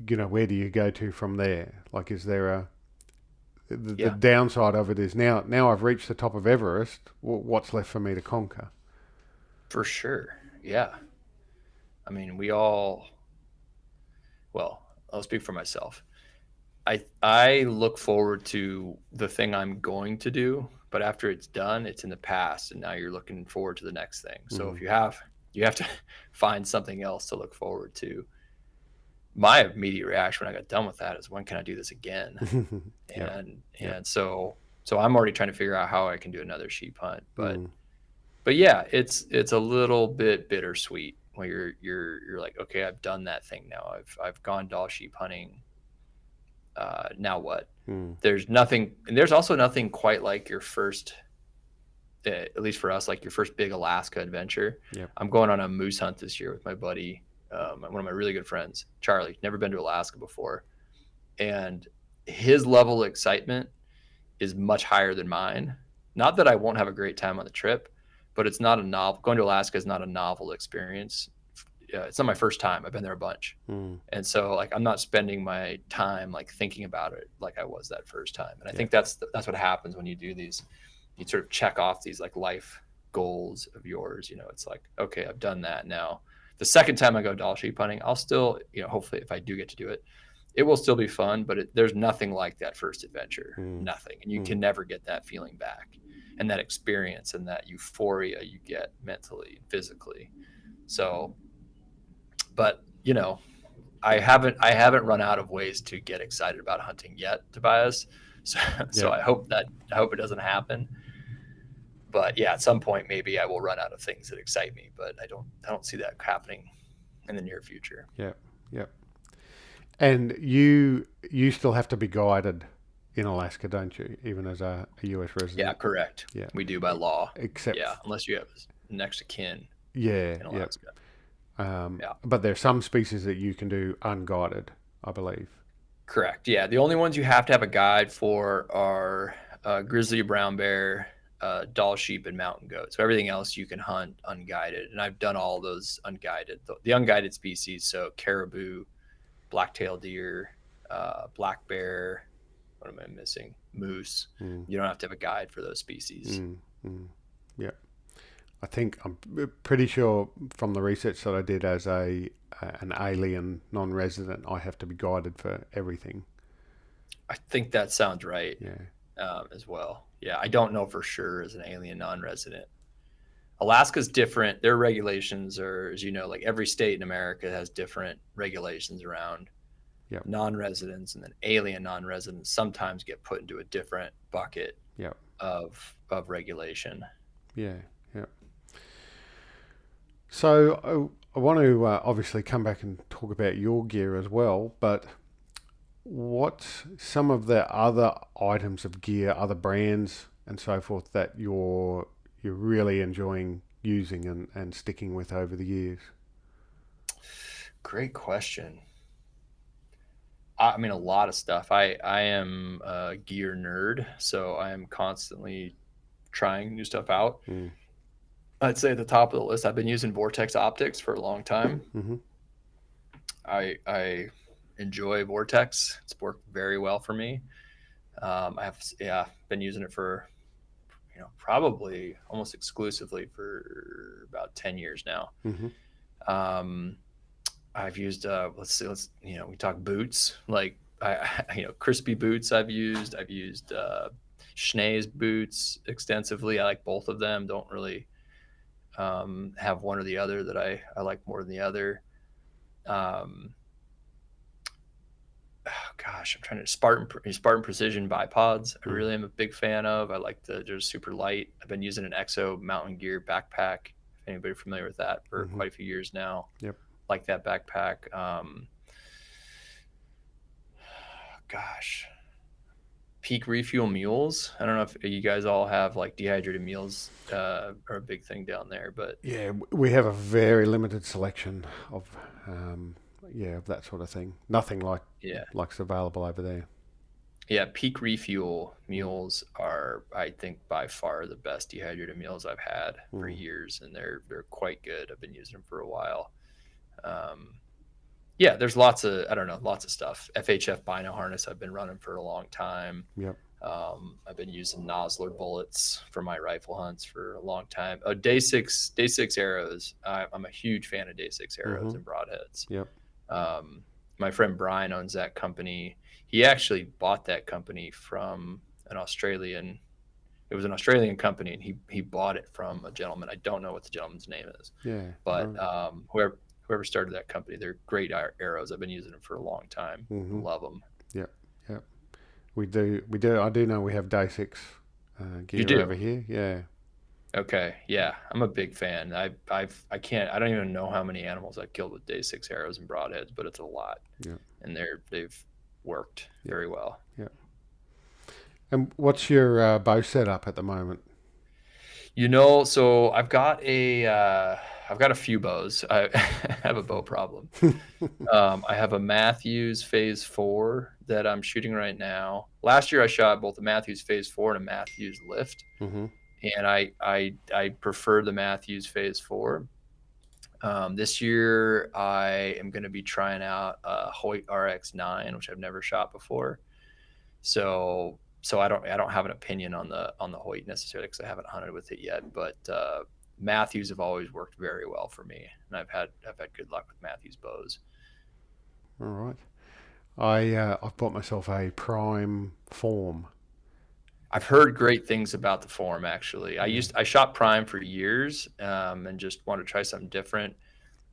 where do you go to from there? Like, is there the Yeah, downside of it is now I've reached the top of Everest. What's left for me to conquer? for sure. Yeah. I mean, well, I'll speak for myself. I look forward to the thing I'm going to do, but after it's done, it's in the past, and now you're looking forward to the next thing. So Mm. if you have to find something else to look forward to. My immediate reaction when I got done with that is, when can I do this again? Yep. And Yep. and so I'm already trying to figure out how I can do another sheep hunt. But Mm. but yeah, it's a little bit bittersweet when you're like, okay, I've done that thing now. I've gone Dall sheep hunting. Now what? Mm. There's nothing, and there's also nothing quite like your first, at least for us, like your first big Alaska adventure. Yep. I'm going on a moose hunt this year with my buddy, one of my really good friends, Charlie. Never been to Alaska before, and his level of excitement is much higher than mine. Not that I won't have a great time on the trip, but it's not a novel. Going to Alaska is not a novel experience. It's not my first time. I've been there a bunch. Mm. And so like I'm not spending my time like thinking about it like I was that first time. And I Yeah. think that's what happens when you do these. You sort of check off these like life goals of yours. It's like, okay, I've done that now. The second time I go Dall sheep hunting, I'll still, hopefully if I do get to do it, it will still be fun, but there's nothing like that first adventure. Mm. Nothing. And you Mm. can never get that feeling back, and that experience and that euphoria you get mentally and physically. So, but you know, I haven't run out of ways to get excited about hunting yet, Tobias. So Yeah, so I hope it doesn't happen. But yeah, at some point maybe I will run out of things that excite me, but I don't see that happening in the near future. yeah, yeah. And you still have to be guided in Alaska, don't you? Even as a US Yeah, resident. correct. Yeah. We do by law. Except, Yeah, unless you have next of kin yeah, in yeah. Alaska. Yeah, But there's some species that you can do unguided, I believe. correct. Yeah, the only ones you have to have a guide for are grizzly brown bear, Dall sheep, and mountain goat. So everything else you can hunt unguided, and I've done all those unguided. The unguided species, so caribou, black-tailed deer, black bear. What am I missing? Moose. Mm, You don't have to have a guide for those species. mm, mm. Yeah. I'm pretty sure from the research that I did as a an alien non-resident, I have to be guided for everything. I think that sounds right, Yeah. as well. Yeah, I don't know for sure as an alien non-resident. Alaska's different. Their regulations are, as you know, like every state in America has different regulations around Yep. non-residents, and then alien non-residents sometimes get put into a different bucket Yep. of regulation. Yeah. Yeah. So I want to obviously come back and talk about your gear as well, but what's some of the other items of gear, other brands and so forth that you're really enjoying using and sticking with over the years? Great question. I mean, a lot of stuff. I am a gear nerd, so I am constantly trying new stuff out. Mm. I'd say at the top of the list, I've been using Vortex optics for a long time. Mm-hmm. I enjoy Vortex. It's worked very well for me. I have, yeah, been using it for, probably almost exclusively for about 10 years now. Mm-hmm. Um, I've used, let's see, we talk boots, like crispy boots. I've used Schnee's boots extensively. I like both of them. Don't really have one or the other that I like more than the other. Um, oh gosh, I'm trying to Spartan Precision bipods. I Mm. really am a big fan of. I like they're super light. I've been using an Exo mountain gear backpack. If anybody familiar with that, for Mm-hmm. quite a few years now. Yep. Like that backpack. Gosh, Peak Refuel mules. I don't know if you guys all have like dehydrated meals, are a big thing down there, but Yeah, we have a very limited selection of um, of that sort of thing. Nothing yeah, like's available over there. yeah. Peak Refuel Mm. mules are, I think, by far the best dehydrated meals I've had for Mm. years, and they're quite good. I've been using them for a while. Um, yeah, there's lots of, I don't know, lots of stuff. FHF Bino harness I've been running for a long time. Yep. I've been using Nosler bullets for my rifle hunts for a long time. Oh, day six arrows. I'm a huge fan of day six arrows Mm-hmm. and broadheads. Yep. Um, my friend Brian owns that company. He actually bought that company from an Australian. It was an Australian company, and he bought it from a gentleman. I don't know what the gentleman's name is, Yeah. but whoever started that company, they're great arrows. I've been using them for a long time. Mm-hmm. Love them. Yep. Yep. We do. We do. I do know we have day six You gear do? over here. Yeah. Okay, yeah, I'm a big fan. I can't, I don't even know how many animals I killed with day six arrows and broadheads, but it's a lot, Yeah. and they've worked Yeah. very well. Yeah. And what's your bow setup at the moment? So I've got a few bows. I have a bow problem. I have a Matthews Phase 4 that I'm shooting right now. Last year I shot both a Matthews Phase 4 and a Matthews Lift, Mm-hmm. and I prefer the Matthews Phase 4. This year, I am going to be trying out a Hoyt RX9, which I've never shot before. So I don't have an opinion on the Hoyt necessarily because I haven't hunted with it yet. But Matthews have always worked very well for me, and I've had good luck with Matthews bows. All right. I've bought myself a prime form. I've heard great things about the form. Actually, Yeah. I shot prime for years, and just wanted to try something different.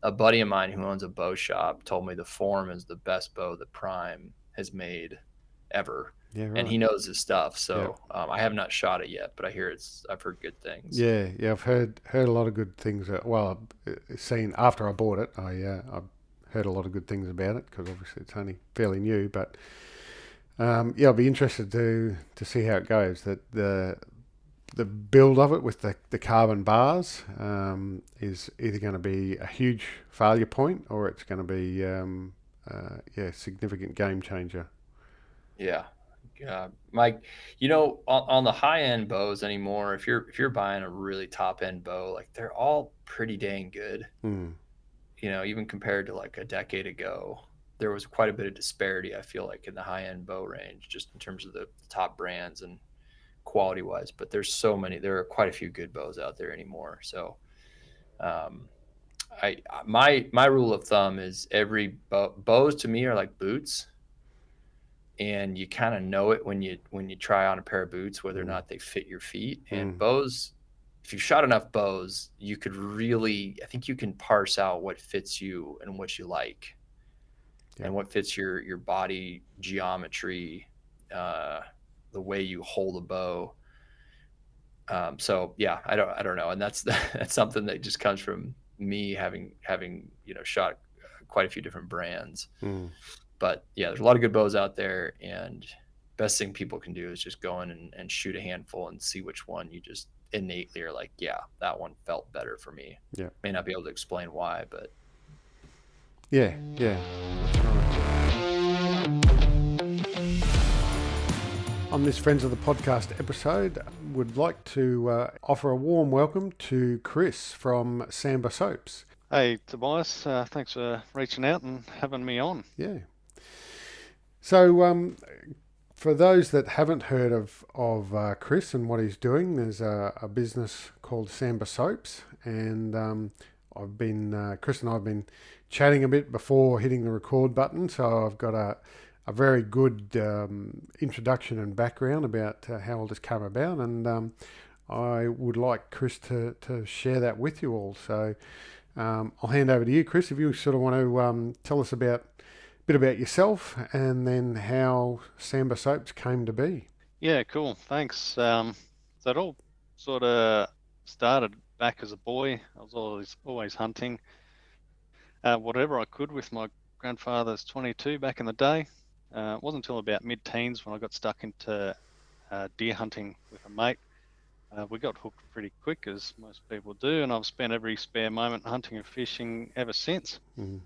a buddy of mine who owns a bow shop told me the Form is the best bow that Prime has made ever, Yeah, and right. he knows his stuff. Yeah. So I have not shot it yet, but I've heard good things. Yeah, yeah, I've heard a lot of good things. Well, I've seen after I bought it, I heard a lot of good things about it because obviously it's only fairly new. But yeah, I'll be interested to see how it goes. That the build of it with the carbon bars is either going to be a huge failure point or it's going to be yeah, significant game changer. Yeah. Mike, on the high end bows anymore, if you're buying a really top end bow, like they're all pretty dang good. Mm, Even compared to like a decade ago, there was quite a bit of disparity, I feel like, in the high end bow range, just in terms of the top brands and quality wise. But there are quite a few good bows out there anymore. So, um, my rule of thumb is bows to me are like boots, and you kind of know it when you try on a pair of boots whether or mm, not they fit your feet. And mm, bows, if you shot enough bows, you could really, I think you can parse out what fits you and what you like, yep. and what fits your body geometry, uh, the way you hold a bow. So yeah, I don't know, and that's that's something that just comes from me having shot quite a few different brands. Mm, But yeah, there's a lot of good bows out there, and best thing people can do is just go in and shoot a handful and see which one you just innately are like, yeah, that one felt better for me. yeah. May not be able to explain why, but Yeah, yeah. That's right. On this Friends of the Podcast episode, would like to offer a warm welcome to Chris from Sambar Soaps. Hey, Tobias, thanks for reaching out and having me on. Yeah. So, for those that haven't heard of Chris and what he's doing, there's a business called Sambar Soaps, and I've been Chris and I've been chatting a bit before hitting the record button, so I've got a very good introduction and background about how all this came about, and I would like Chris to share that with you all. So I'll hand over to you, Chris, if you sort of want to tell us a bit about yourself and then how Sambar Soaps came to be. Yeah, cool, thanks. So it all sort of started back as a boy. I was always hunting whatever I could with my grandfather's 22 back in the day. It wasn't until about mid-teens when I got stuck into deer hunting with a mate. We got hooked pretty quick, as most people do, and I've spent every spare moment hunting and fishing ever since. Mm,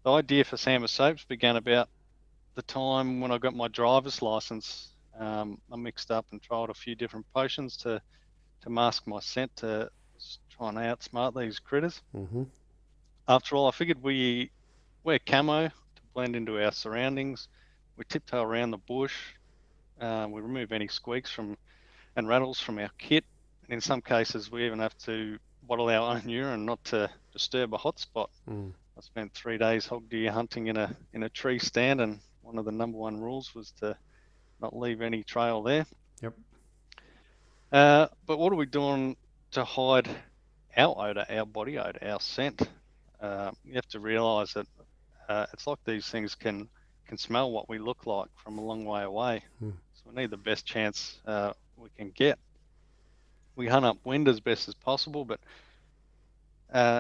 The idea for Sambar Soaps began about the time when I got my driver's license. I mixed up and tried a few different potions to mask my scent to try and outsmart these critters. mm-hmm, After all, I figured we wear camo to blend into our surroundings. We tiptoe around the bush. We remove any squeaks from and rattles from our kit. And in some cases, we even have to bottle our own urine not to disturb a hotspot. mm, I spent 3 days hog deer hunting in a tree stand, and one of the number one rules was to not leave any trail there. yep. But what are we doing to hide our odor, our body odor, our scent? You have to realise that it's like these things can smell what we look like from a long way away. Mm, So we need the best chance we can get. We hunt upwind as best as possible, but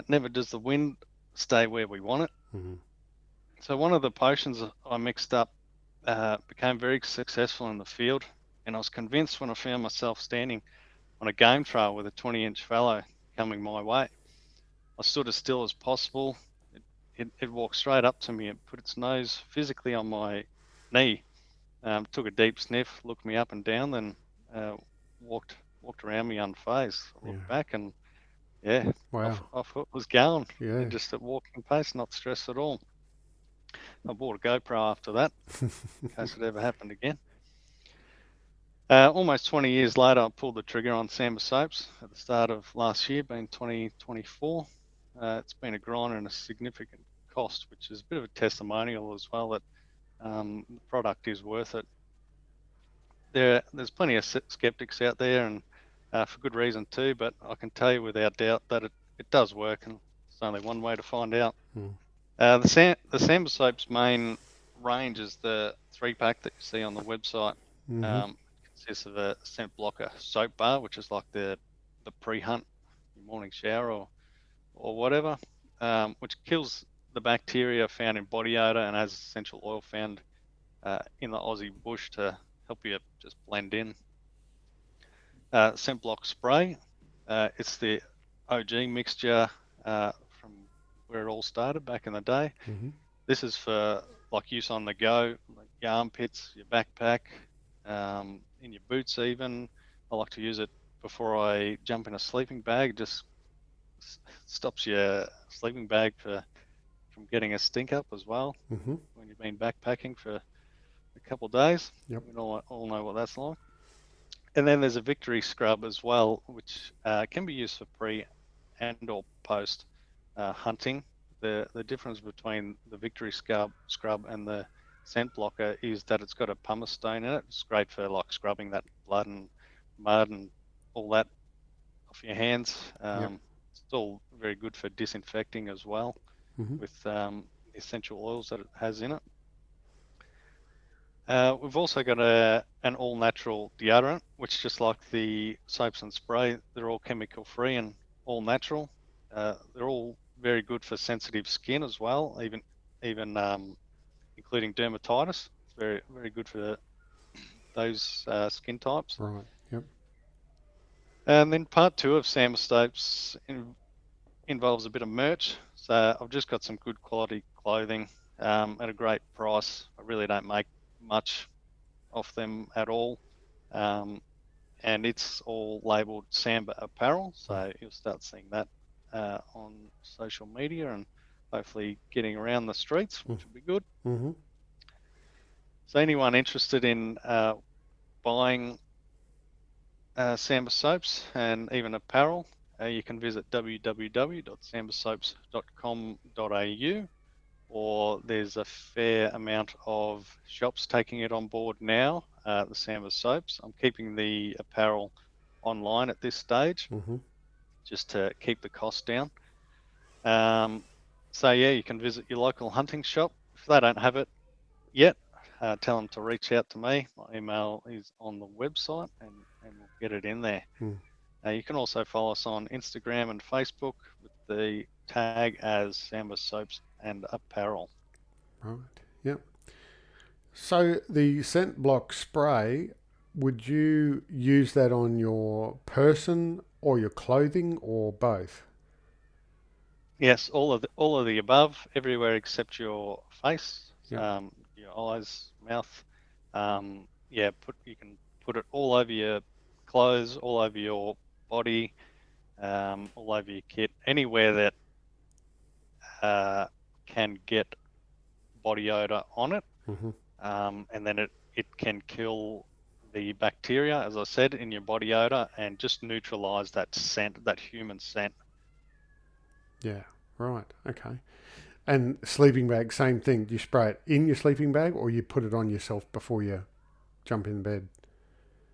never does the wind stay where we want it. mm-hmm, So one of the potions I mixed up became very successful in the field, and I was convinced when I found myself standing on a game trail with a 20-inch fallow coming my way. I stood as still as possible. It walked straight up to me and put its nose physically on my knee, took a deep sniff, looked me up and down, then walked around me unfazed. I yeah. looked back and yeah, Wow. off it was going, Yeah. and just at walking pace, not stressed at all. I bought a GoPro after that, in case it ever happened again. Almost 20 years later, I pulled the trigger on Sambar Soaps at the start of last year, being 2024. It's been a grind and a significant cost, which is a bit of a testimonial as well that the product is worth it. There's plenty of skeptics out there, and for good reason too, but I can tell you without doubt that it does work, and only one way to find out. Mm. The Sambar Soaps main range is the 3-pack that you see on the website. Mm-hmm. It consists of a scent blocker soap bar, which is like the pre-hunt, your morning shower or whatever, which kills the bacteria found in body odor and has essential oil found in the Aussie bush to help you just blend in. Scent block spray. It's the OG mixture from where it all started back in the day. Mm-hmm. This is for like use on the go, like your armpits, your backpack, in your boots even. I like to use it before I jump in a sleeping bag. Just stops your sleeping bag from getting a stink up as well Mm-hmm. when you've been backpacking for a couple of days. Yep. We all know what that's like. And then there's a victory scrub as well, which can be used for pre and or post hunting. The difference between the victory scrub and the scent blocker is that it's got a pumice stone in it. It's great for like scrubbing that blood and mud and all that off your hands. Yep. It's all very good for disinfecting as well Mm-hmm. with essential oils that it has in it. We've also got an all-natural deodorant, which just like the soaps and spray, they're all chemical free and all natural. They're all very good for sensitive skin as well, even including dermatitis. It's very good for those skin types. Right. Yep. And then part two of Sambar Soaps involves a bit of merch. So I've just got some good quality clothing at a great price. I really don't make much off them at all. Um, and it's all labeled Sambar Apparel. So you'll start seeing that on social media and hopefully getting around the streets, which will be good. Mm-hmm. So anyone interested in buying Sambar Soaps and even apparel, you can visit www.sambarsoaps.com.au, or there's a fair amount of shops taking it on board now, the Sambar Soaps. I'm keeping the apparel online at this stage Mm-hmm. just to keep the cost down. So yeah, you can visit your local hunting shop. If they don't have it yet, tell them to reach out to me. My email is on the website and we'll get it in there. Mm. You can also follow us on Instagram and Facebook with the tag as Sambar Soaps and Apparel. Right. Yep. So the scent block spray, would you use that on your person or your clothing or both? Yes, all of the above, everywhere except your face, Yep. your eyes, mouth. Yeah, you can put it all over your clothes, all over your body, all over your kit, anywhere that can get body odor on it, Mm-hmm. and then it can kill the bacteria, as I said, in your body odor, and just neutralize that scent, that human scent. Yeah. Right. Okay. And sleeping bag, same thing. Do you spray it in your sleeping bag or you put it on yourself before you jump in bed?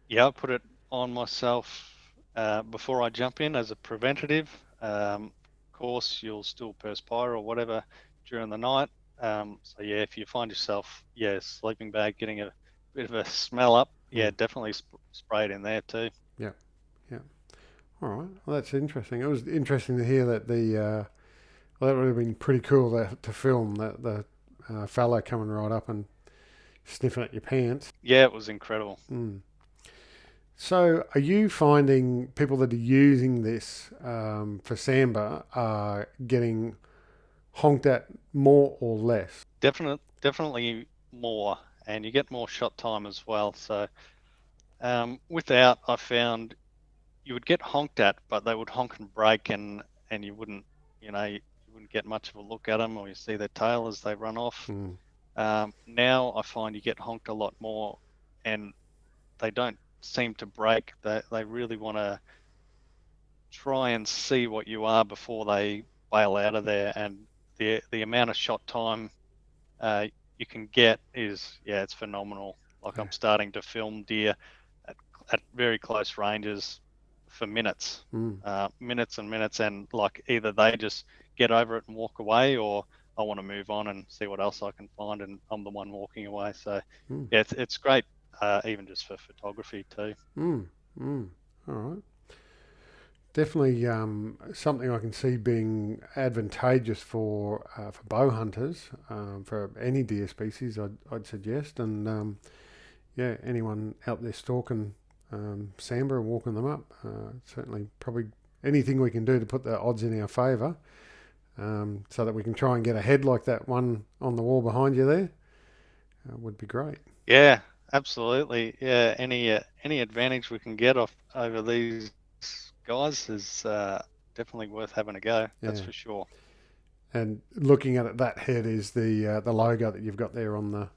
Yeah, I put it on myself before I jump in as a preventative. Of course, you'll still perspire or whatever during the night. So yeah, if you find yourself, sleeping bag getting a bit of a smell up, yeah, Mm. definitely spray it in there too. Yeah. Yeah. All right. Well, that's interesting. It was interesting to hear that well, that would have been pretty cool to film that the fellow coming right up and sniffing at your pants. Yeah, it was incredible. Mm. So, are you finding people that are using this for Samba are getting honked at more or less? Definitely more, and you get more shot time as well. So without, I found you would get honked at, but they would honk and brake, and you wouldn't, you wouldn't get much of a look at them, or you see their tail as they run off. Mm. Now I find you get honked a lot more, and they don't seem to brake. They really want to try and see what you are before they bail out of there, and the amount of shot time uh, you can get is, yeah, it's phenomenal. Like Yeah. I'm starting to film deer at very close ranges for minutes, Mm. minutes and minutes, and like either they just get over it and walk away, or I want to move on and see what else I can find, and I'm the one walking away. So Mm. yeah, it's great, even just for photography too. Mm. Mm. All right. Definitely something I can see being advantageous for bow hunters, for any deer species, I'd suggest. And yeah, anyone out there stalking sambar and walking them up, certainly probably anything we can do to put the odds in our favour, so that we can try and get ahead like that one on the wall behind you there, would be great. Yeah, absolutely. Yeah, any advantage we can get off over these guys is definitely worth having a go. That's Yeah. for sure. And looking at it, that head is the logo that you've got there on the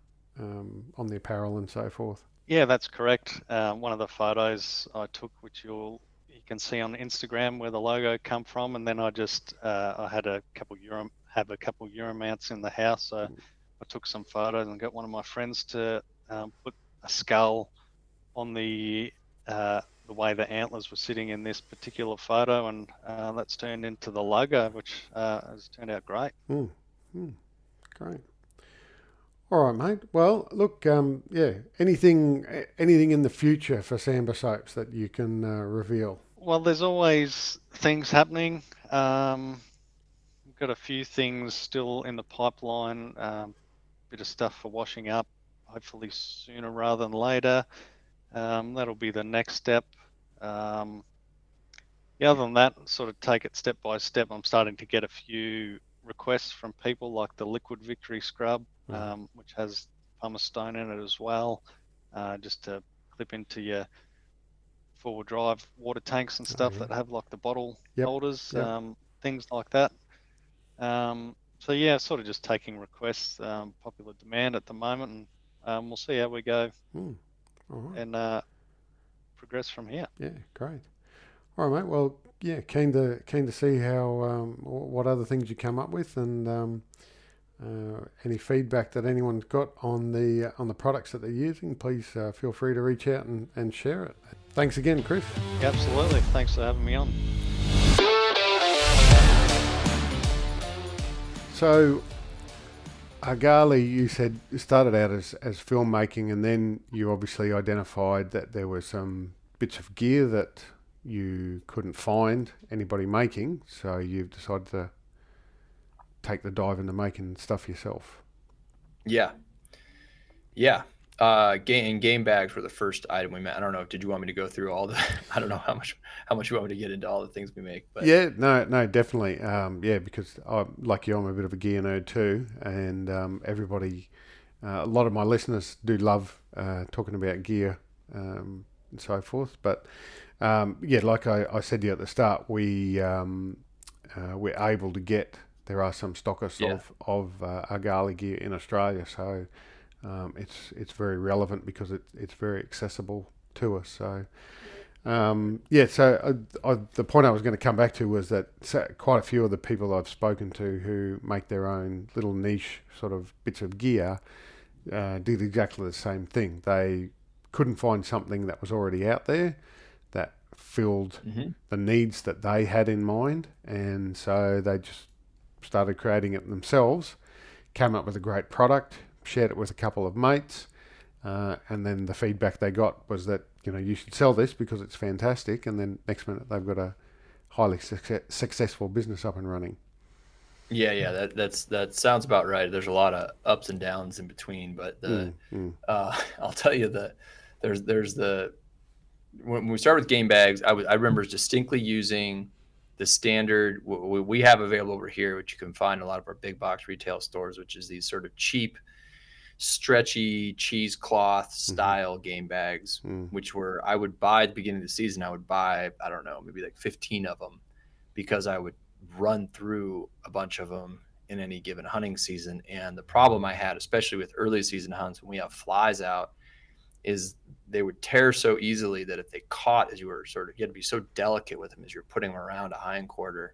apparel and so forth. Yeah, that's correct. One of the photos I took, which you can see on Instagram, where the logo come from, and then I had a couple euro mounts in the house, so I took some photos and got one of my friends to put a skull on the way the antlers were sitting in this particular photo, and that's turned into the logo, which has turned out great. Mm, mm, great. All right, mate. Well, look, yeah. Anything in the future for Sambar Soaps that you can reveal? Well, there's always things happening. We've got a few things still in the pipeline, bit of stuff for washing up, hopefully sooner rather than later. That'll be the next step. Um, yeah, other than that, sort of take it step by step. I'm starting to get a few requests from people, like the Liquid Victory scrub, Right. which has pumice stone in it as well, just to clip into your four-wheel drive water tanks and Oh stuff yeah. that have like the bottle Yep. holders, Yep. things like that. So yeah, sort of just taking requests, popular demand at the moment, and we'll see how we go Mm, all right. and progress from here. Yeah. Great. All right, mate. Well, yeah. Keen to see how what other things you come up with, and any feedback that anyone's got on the products that they're using. Please feel free to reach out and share it. Thanks again, Chris. Absolutely. Thanks for having me on. So, Argali, you said started out as filmmaking, and then you obviously identified that there were some bits of gear that you couldn't find anybody making, so you've decided to take the dive into making stuff yourself. Yeah. Yeah. Game bags were the first item we made. I don't know. Did you want me to go through all the? I don't know how much you want me to get into all the things we make, but Yeah, no, definitely. Yeah, because like you, I'm a bit of a gear nerd too, and everybody, a lot of my listeners do love talking about gear and so forth. But yeah, like I said to you at the start, we're able to get. There are some stockists yeah, of Argali gear in Australia, so it's very relevant because it's very accessible to us. So. Yeah, so the point I was going to come back to was that quite a few of the people I've spoken to who make their own little niche sort of bits of gear did exactly the same thing. They couldn't find something that was already out there that filled hmm the needs that they had in mind, and so they just started creating it themselves, came up with a great product, shared it with a couple of mates, and then the feedback they got was that you should sell this because it's fantastic, and then next minute they've got a highly successful business up and running. yeah. That sounds about right. There's a lot of ups and downs in between, but Mm, mm, I'll tell you that there's the when we start with game bags, I remember distinctly using the standard we have available over here, which you can find in a lot of our big box retail stores, which is these sort of cheap, stretchy cheesecloth mm-hmm, style game bags, mm, which were I would buy at the beginning of the season. I would buy, I don't know, maybe like 15 of them because I would run through a bunch of them in any given hunting season. And the problem I had, especially with early season hunts when we have flies out, is they would tear so easily that if they caught as you were you had to be so delicate with them as you're putting them around a hind quarter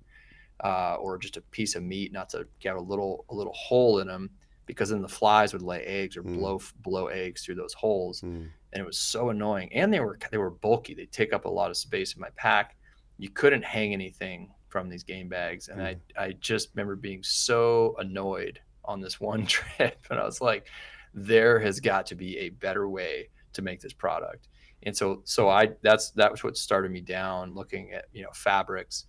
or just a piece of meat, not to get a little hole in them, because then the flies would lay eggs or mm, blow eggs through those holes. mm, and it was so annoying. And they were bulky. They take up a lot of space in my pack. You couldn't hang anything from these game bags, and I just remember being so annoyed on this one trip, and I was like, there has got to be a better way to make this product. And that was what started me down looking at, fabrics,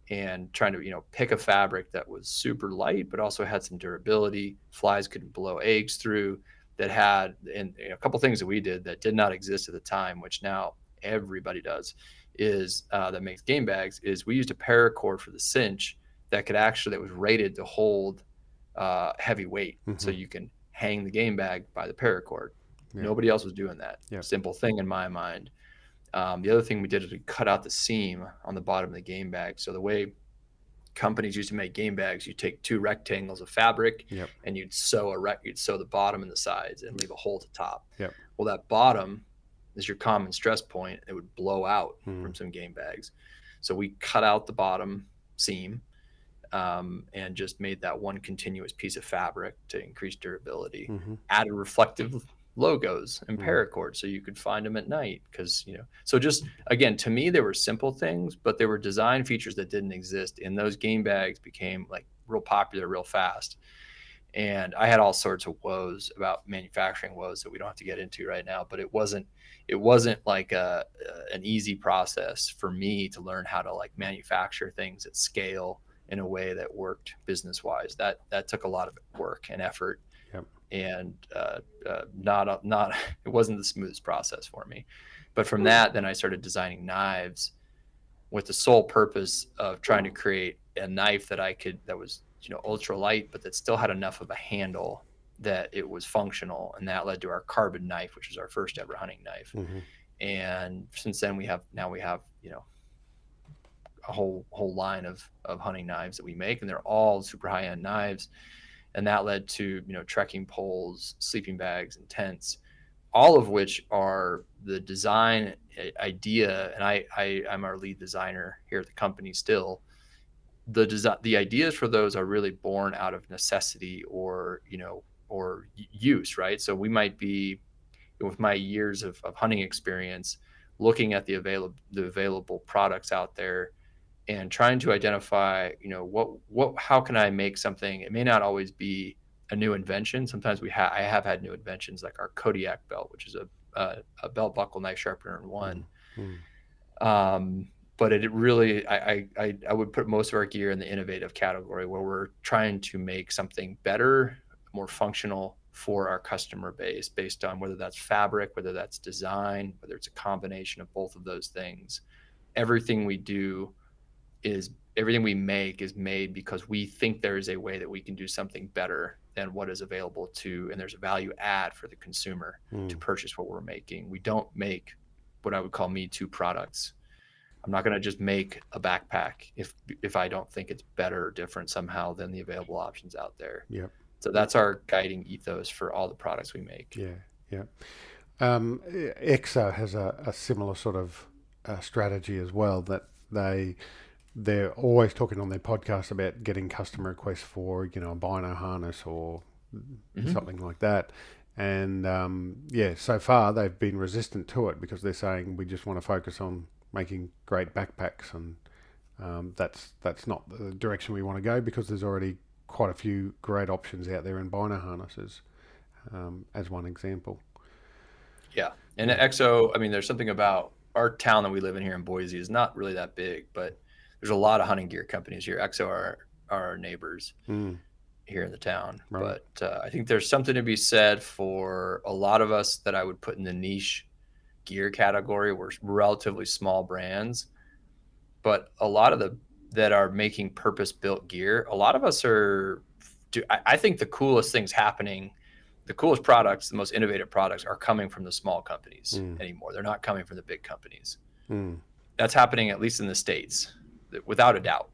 and trying to, pick a fabric that was super light, but also had some durability. Flies couldn't blow eggs through, that had, and a couple things that we did that did not exist at the time, which now everybody does, is that makes game bags, is we used a paracord for the cinch that was rated to hold heavy weight. So you can hang the game bag by the paracord. Nobody else was doing that. Simple thing in my mind. The other thing we did is we cut out the seam on the bottom of the game bag. So the way companies used to make game bags, you take 2 rectangles of fabric and you'd sew the bottom and the sides and leave a hole at the top. Well, that bottom is your common stress point. It would blow out from some game bags. So we cut out the bottom seam, and just made that one continuous piece of fabric to increase durability. Added reflective logos and paracord so you could find them at night, because so just, again, to me, they were simple things, but they were design features that didn't exist, and those game bags became like real popular real fast. And I had all sorts of woes about manufacturing woes that we don't have to get into right now, but it wasn't like an easy process for me to learn how to like manufacture things at scale in a way that worked business wise. That took a lot of work and effort. And it wasn't the smoothest process for me. But from that, then I started designing knives with the sole purpose of trying to create a knife that was ultra light, but that still had enough of a handle that it was functional. And that led to our carbon knife, which was our first ever hunting knife. And since then we have a whole line of hunting knives that we make, and they're all super high end knives. And that led to, trekking poles, sleeping bags, and tents, all of which are the design idea. And I'm our lead designer here at the company still. The ideas for those are really born out of necessity or use, right? So we might be, with my years of hunting experience, looking at the available products out there and trying to identify, how can I make something? It may not always be a new invention. Sometimes I have had new inventions, like our Kodiak belt, which is a belt buckle knife sharpener in one. But it really, I would put most of our gear in the innovative category, where we're trying to make something better, more functional for our customer base, based on whether that's fabric, whether that's design, whether it's a combination of both of those things. Everything we make is made because we think there is a way that we can do something better than what is available and there's a value add for the consumer to purchase what we're making. We don't make what I would call Me Too products. I'm not going to just make a backpack if I don't think it's better or different somehow than the available options out there. So that's our guiding ethos for all the products we make. EXO has a similar sort of strategy as well, that they're always talking on their podcast about getting customer requests for, a bino harness or something like that. And so far they've been resistant to it, because they're saying, we just want to focus on making great backpacks, and that's not the direction we want to go, because there's already quite a few great options out there in bino harnesses, as one example. And EXO, I mean, there's something about our town that we live in here in Boise is not really that big, but there's a lot of hunting gear companies here. EXO are our neighbors here in the town. Right. But I think there's something to be said for a lot of us that I would put in the niche gear category. We're relatively small brands, but a lot of that are making purpose-built gear. A lot of us I think the coolest things happening, the coolest products, the most innovative products are coming from the small companies anymore. They're not coming from the big companies. That's happening, at least in the States, without a doubt.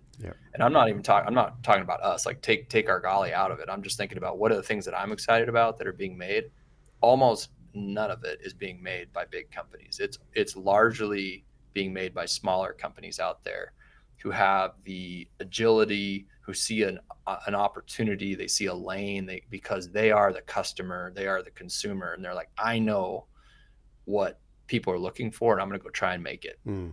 And I'm not talking about us. Like take Argali out of it. I'm just thinking about what are the things that I'm excited about that are being made. Almost none of it is being made by big companies. It's largely being made by smaller companies out there who have the agility, who see an opportunity, they see a lane, because they are the customer, they are the consumer, and they're like, I know what people are looking for, and I'm going to go try and make it. Mm.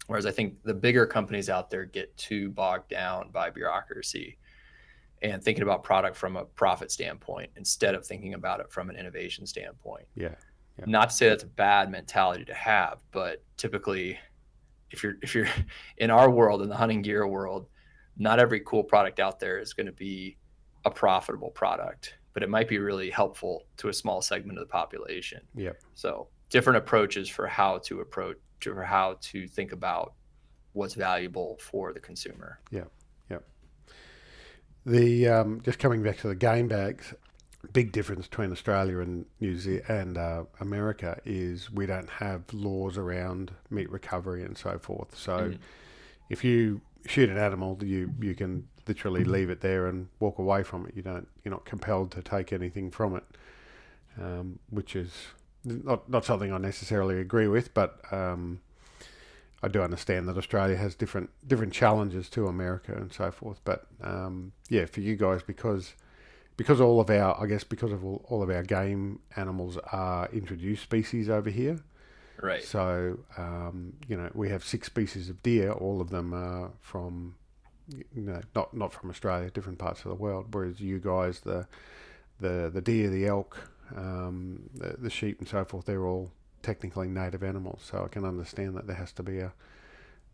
Whereas I think the bigger companies out there get too bogged down by bureaucracy and thinking about product from a profit standpoint instead of thinking about it from an innovation standpoint. Yeah. Yeah. Not to say that's a bad mentality to have, but typically if you're in our world, in the hunting gear world, not every cool product out there is going to be a profitable product, but it might be really helpful to a small segment of the population. Yep. So different approaches for how to think about what's valuable for the consumer. Yeah. Yep. The just coming back to the game bags, big difference between Australia and New Zealand and America is we don't have laws around meat recovery and so forth. So if you shoot an animal, you can literally leave it there and walk away from it. You're not compelled to take anything from it, which is not something I necessarily agree with, but I do understand that Australia has different challenges to America and so forth. But yeah, for you guys, because all of our, I guess, because of all of our game animals are introduced species over here. Right. So, we have 6 species of deer. All of them are from, not from Australia, different parts of the world. Whereas you guys, the deer, the elk, the sheep and so forth, they're all technically native animals. So I can understand that there has to be a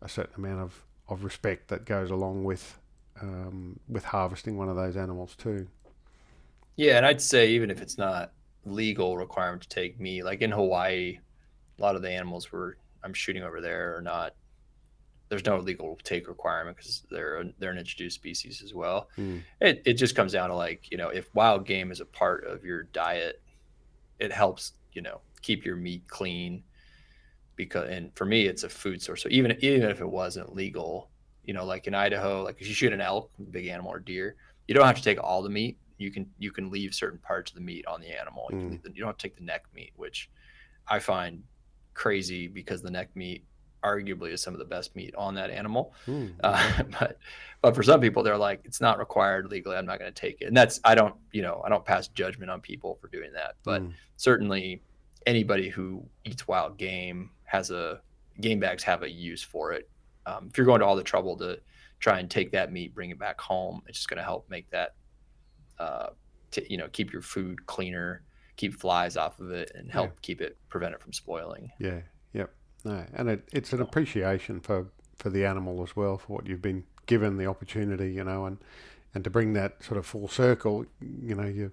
certain amount of respect that goes along with harvesting one of those animals too. Yeah, and I'd say even if it's not legal requirement to take meat, like in Hawaii, a lot of the animals I'm shooting over there are not. There's no legal take requirement because they're an introduced species as well. Mm. It just comes down to, like, if wild game is a part of your diet, it helps keep your meat clean, and for me it's a food source. So even if it wasn't legal, like in Idaho, like if you shoot an elk, big animal, or deer, you don't have to take all the meat. You can leave certain parts of the meat on the animal. You don't have to take the neck meat, which I find crazy because the neck meat arguably is some of the best meat on that animal. But for some people, they're like, it's not required legally, I'm not going to take it. And that's, I don't pass judgment on people for doing that. But certainly anybody who eats wild game game bags have a use for it. If you're going to all the trouble to try and take that meat, bring it back home, it's just going to help make that, keep your food cleaner, keep flies off of it, and help prevent it from spoiling. Yeah. Yep. No, and it's an appreciation for the animal as well, for what you've been given the opportunity, and to bring that sort of full circle, you're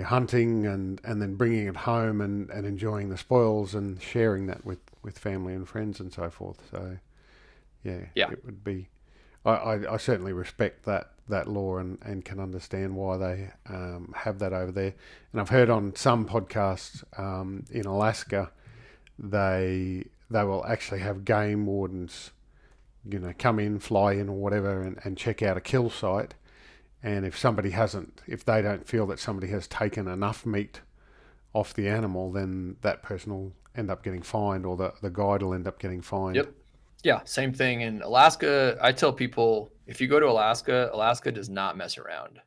hunting and then bringing it home and enjoying the spoils and sharing that with family and friends and so forth. So yeah. It would be, I certainly respect that law and can understand why they have that over there. And I've heard on some podcasts in Alaska, they will actually have game wardens, come in, fly in or whatever, and check out a kill site. And if they don't feel that somebody has taken enough meat off the animal, then that person will end up getting fined, or the guide will end up getting fined. Yep. Yeah, same thing in Alaska. I tell people, if you go to Alaska does not mess around.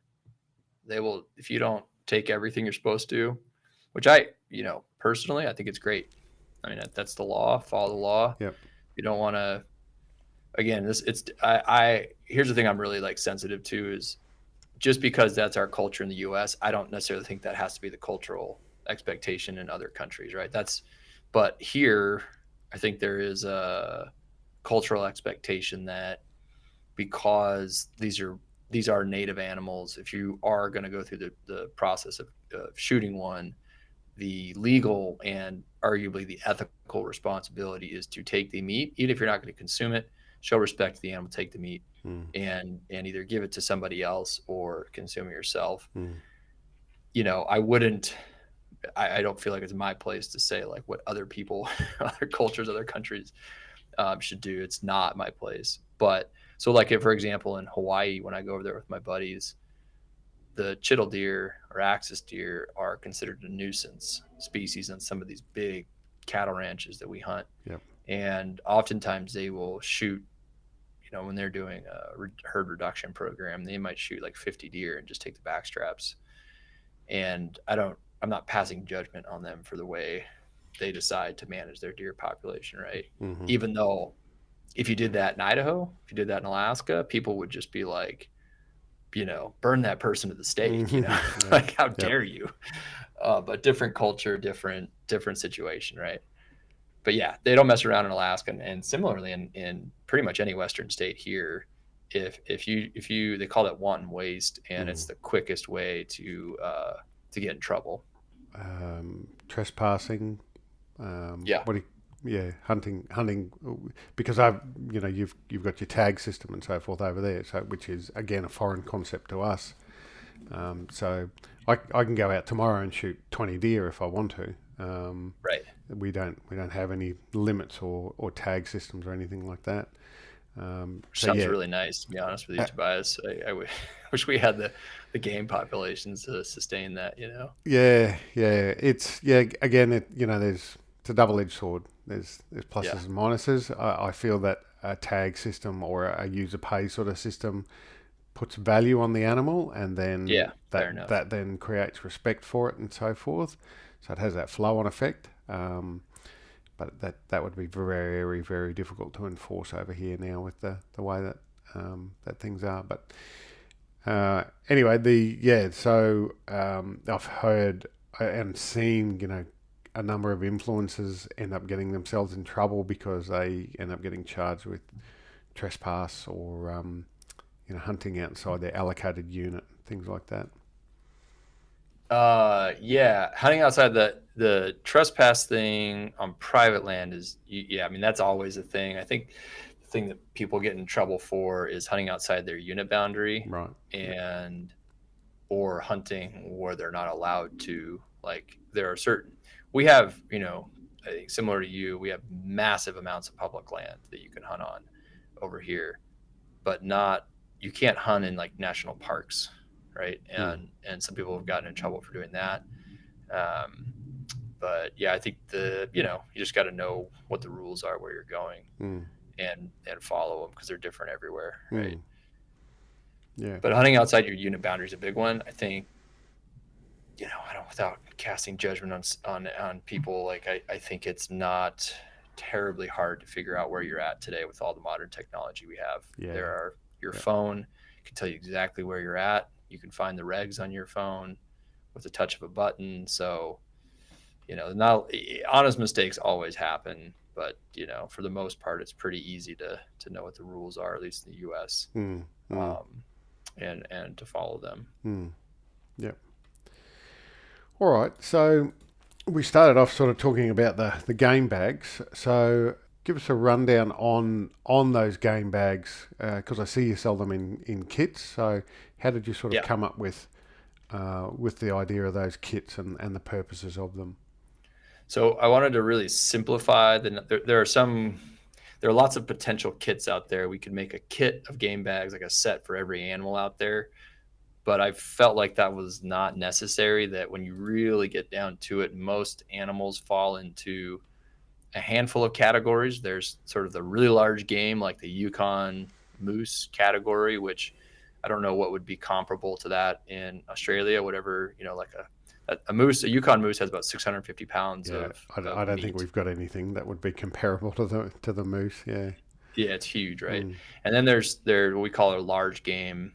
They will, if you don't take everything you're supposed to, which personally, I think it's great. I mean, that's the law. Follow the law. Yep. You don't want to. Again, here's the thing I'm really sensitive to is, just because that's our culture in the U.S., I don't necessarily think that has to be the cultural expectation in other countries, right? But here, I think there is a cultural expectation that because these are native animals, if you are going to go through the process of shooting one, the legal and arguably the ethical responsibility is to take the meat, even if you're not going to consume it, show respect to the animal, take the meat, and either give it to somebody else or consume it yourself. I don't feel like it's my place to say what other people, other cultures, other countries should do. It's not my place. But so if, for example, in Hawaii, when I go over there with my buddies, the chital deer or axis deer are considered a nuisance species on some of these big cattle ranches that we hunt. Yep. And oftentimes they will shoot, when they're doing a herd reduction program, they might shoot 50 deer and just take the back straps. And I'm not passing judgment on them for the way they decide to manage their deer population, right? Mm-hmm. Even though if you did that in Idaho, if you did that in Alaska, people would just be like, burn that person to the stake, Mm-hmm. Yep. like how Yep. dare you? But different culture, different situation, right? But yeah, they don't mess around in Alaska, and similarly in pretty much any Western state here. If you they call that wanton waste, and it's Mm. the quickest way to get in trouble. Trespassing. Yeah, What do yeah, hunting, because I've, you've got your tag system and so forth over there, so which is again a foreign concept to us. So I can go out tomorrow and shoot 20 deer if I want to. right. We don't have any limits or tag systems or anything like that. Which So sounds yeah, really nice, to be honest with you, uh, Tobias. Wish we had the game populations to sustain that. yeah. It's again, it's a double-edged sword. There's Yeah, pluses and minuses. I feel that a tag system or a user pay sort of system puts value on the animal, and then yeah, fair that enough. that then creates respect for it and so forth. So it has that flow-on effect. But that would be very, very difficult to enforce over here now with the way that things are. But anyway, so I've heard and seen, a number of influencers end up getting themselves in trouble because they end up getting charged with trespass or hunting outside their allocated unit, things like that. Yeah, hunting outside the trespass thing on private land is, yeah, I mean, that's always a thing. I think the thing that people get in trouble for is hunting outside their unit boundary, Right. Yeah. and or hunting where they're not allowed to. Like, there are certain, we have, I think similar to you, we have massive amounts of public land that you can hunt on over here, but not, you can't hunt in like national parks, right? Mm, And some people have gotten in trouble for doing that. um, but yeah, I think you just got to know what the rules are where you're going, mm, and follow them, because they're different everywhere, right? mm. Yeah. But hunting outside your unit boundary is a big one. I think, I don't, without casting judgment on people, like, I think it's not terribly hard to figure out where you're at today with all the modern technology we have. Yeah. There are Your Yeah. phone can tell you exactly where you're at. You can find the regs on your phone with the touch of a button. So, not honest mistakes always happen, but for the most part, it's pretty easy to know what the rules are, at least in the U.S. Mm, mm, um, and to follow them. mm. Yeah. All right. So we started off sort of talking about the game bags. So give us a rundown on those game bags, because I see you sell them in kits. So how did you sort of Yeah. come up with the idea of those kits and the purposes of them? So I wanted to really simplify there are lots of potential kits out there. We could make a kit of game bags, like a set for every animal out there. But I felt like that was not necessary, that when you really get down to it, most animals fall into a handful of categories. There's sort of the really large game, like the Yukon moose category, which I don't know what would be comparable to that in Australia. Whatever, like a Yukon moose has about 650 pounds Yeah, of I don't think meat. we've got anything that would be comparable to the moose. Yeah. Yeah, it's huge, right? Mm, And then there's what we call a large game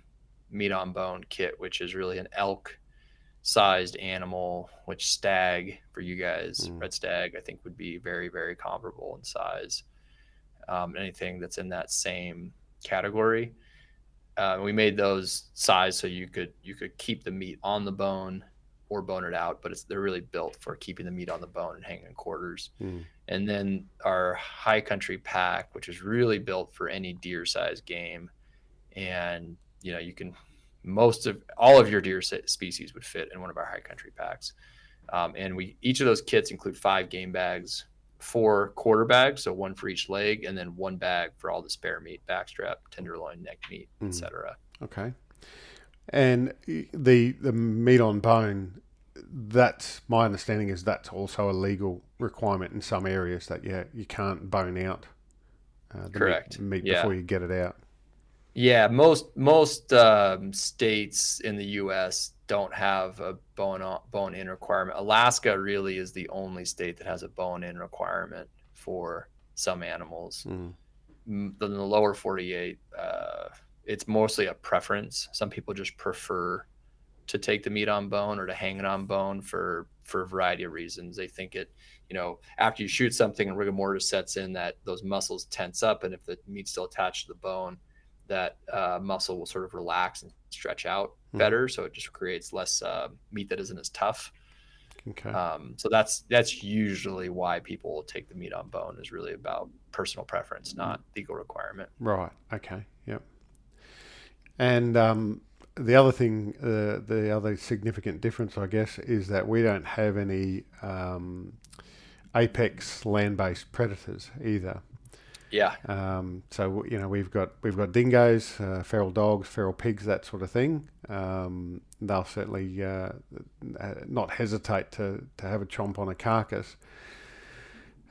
meat on bone kit, which is really an elk sized animal, which stag for you guys, mm, red stag, I think would be very, very comparable in size. Anything that's in that same category. We made those size so you could keep the meat on the bone or bone it out, but they're really built for keeping the meat on the bone and hanging in quarters. mm, And then our high country pack, which is really built for any deer size game, and you can, most of all of your deer species would fit in one of our high country packs. And each of those kits include 5 game bags, 4 quarter bags, so one for each leg, and then 1 bag for all the spare meat, backstrap, tenderloin, neck meat, mm. etc. Okay. And the meat on bone, that's my understanding is that's also a legal requirement in some areas that you can't bone out the Correct. meat Yeah. before you get it out. Yeah, most states in the U.S. don't have a bone in requirement. Alaska really is the only state that has a bone in requirement for some animals. Mm. In the lower 48, it's mostly a preference. Some people just prefer to take the meat on bone or to hang it on bone for a variety of reasons. They think it, after you shoot something and rigor mortis sets in, that those muscles tense up, and if the meat's still attached to the bone, that muscle will sort of relax and stretch out better. So it just creates less meat that isn't as tough. Okay. So that's usually why people will take the meat on bone, is really about personal preference, not legal requirement. Right. Okay. Yep. And the other thing, the other significant difference, I guess, is that we don't have any apex land-based predators either. Yeah. So we've got dingoes, feral dogs, feral pigs, that sort of thing. They'll certainly not hesitate to have a chomp on a carcass.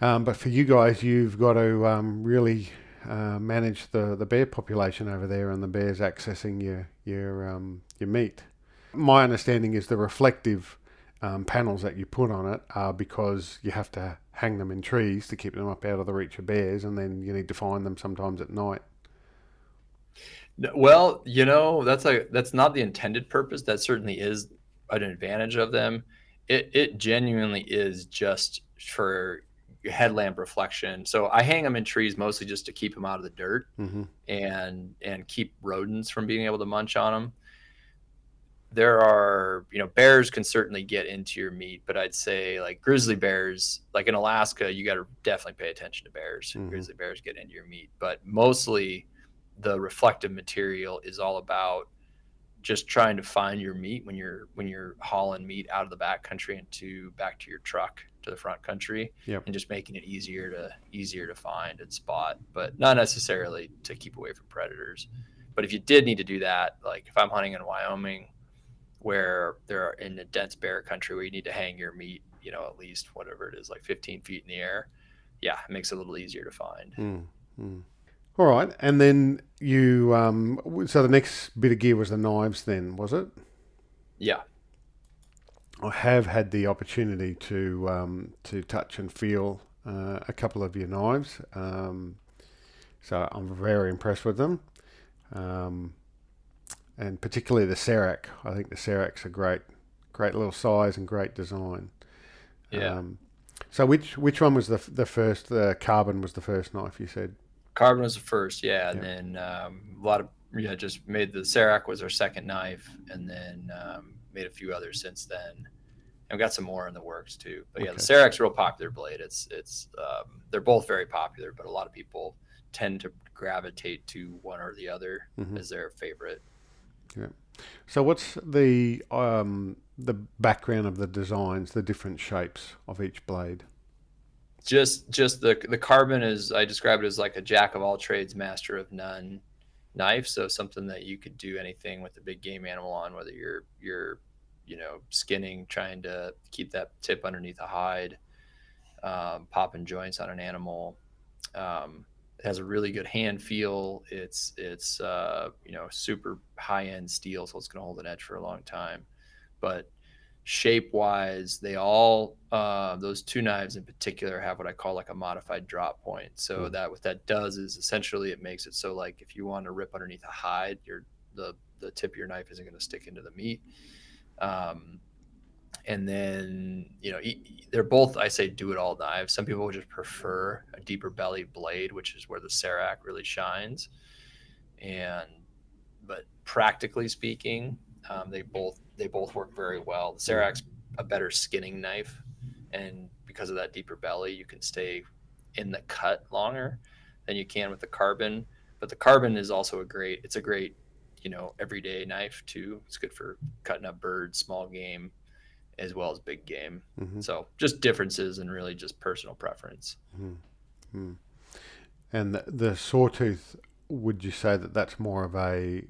But for you guys, you've got to really manage the bear population over there, and the bears accessing your meat. My understanding is the reflective panels that you put on it are because you have to hang them in trees to keep them up out of the reach of bears, and then you need to find them sometimes at night. Well, that's not the intended purpose. That certainly is an advantage of them. It genuinely is just for headlamp reflection. So I hang them in trees mostly just to keep them out of the dirt, Mm-hmm. and keep rodents from being able to munch on them. There are, bears can certainly get into your meat, but I'd say like grizzly bears, like in Alaska, you got to definitely pay attention to bears. Mm-hmm. Grizzly bears get into your meat, but mostly the reflective material is all about just trying to find your meat when you're hauling meat out of the back country and back to your truck to the front country. Yep. And just making it easier to find and spot, but not necessarily to keep away from predators. But if you did need to do that, like if I'm hunting in Wyoming, where they're in a dense bear country where you need to hang your meat, at least whatever it is, like 15 feet in the air. Yeah, it makes it a little easier to find. Mm-hmm. All right, and then you. So the next bit of gear was the knives. Then was it? Yeah. I have had the opportunity to touch and feel a couple of your knives, so I'm very impressed with them, and particularly the Serac. I think the Serac's a great little size and great design. Yeah. So which one was the first? The carbon was the first knife, you said. Carbon was the first, yeah, and Yep. then a lot of just made the Serac was our second knife, and then made a few others since then, and we got some more in the works too. But yeah, Okay. the Serac's a real popular blade. It's they're both very popular, but a lot of people tend to gravitate to one or the other Mm-hmm. as their favorite. Yeah. So what's the background of the designs, the different shapes of each blade? Just the carbon is, I describe it as like a jack of all trades, master of none knife. So something that you could do anything with a big game animal on, whether you're skinning, trying to keep that tip underneath a hide, popping joints on an animal. It has a really good hand feel. It's super high end steel, so it's going to hold an edge for a long time. But shape wise, they all those two knives in particular have what I call like a modified drop point. So that what that does is essentially it makes it so like if you want to rip underneath a hide, the tip of your knife isn't going to stick into the meat. And then they're both, I say, do it all knives. Some people would just prefer a deeper belly blade, which is where the Serac really shines. But practically speaking, they both work very well. The Serac's a better skinning knife, and because of that deeper belly, you can stay in the cut longer than you can with the carbon. But the carbon is also a great everyday knife too. It's good for cutting up birds, small game, as well as big game. Mm-hmm. So just differences and really just personal preference. Mm-hmm. And the sawtooth, would you say that that's more of a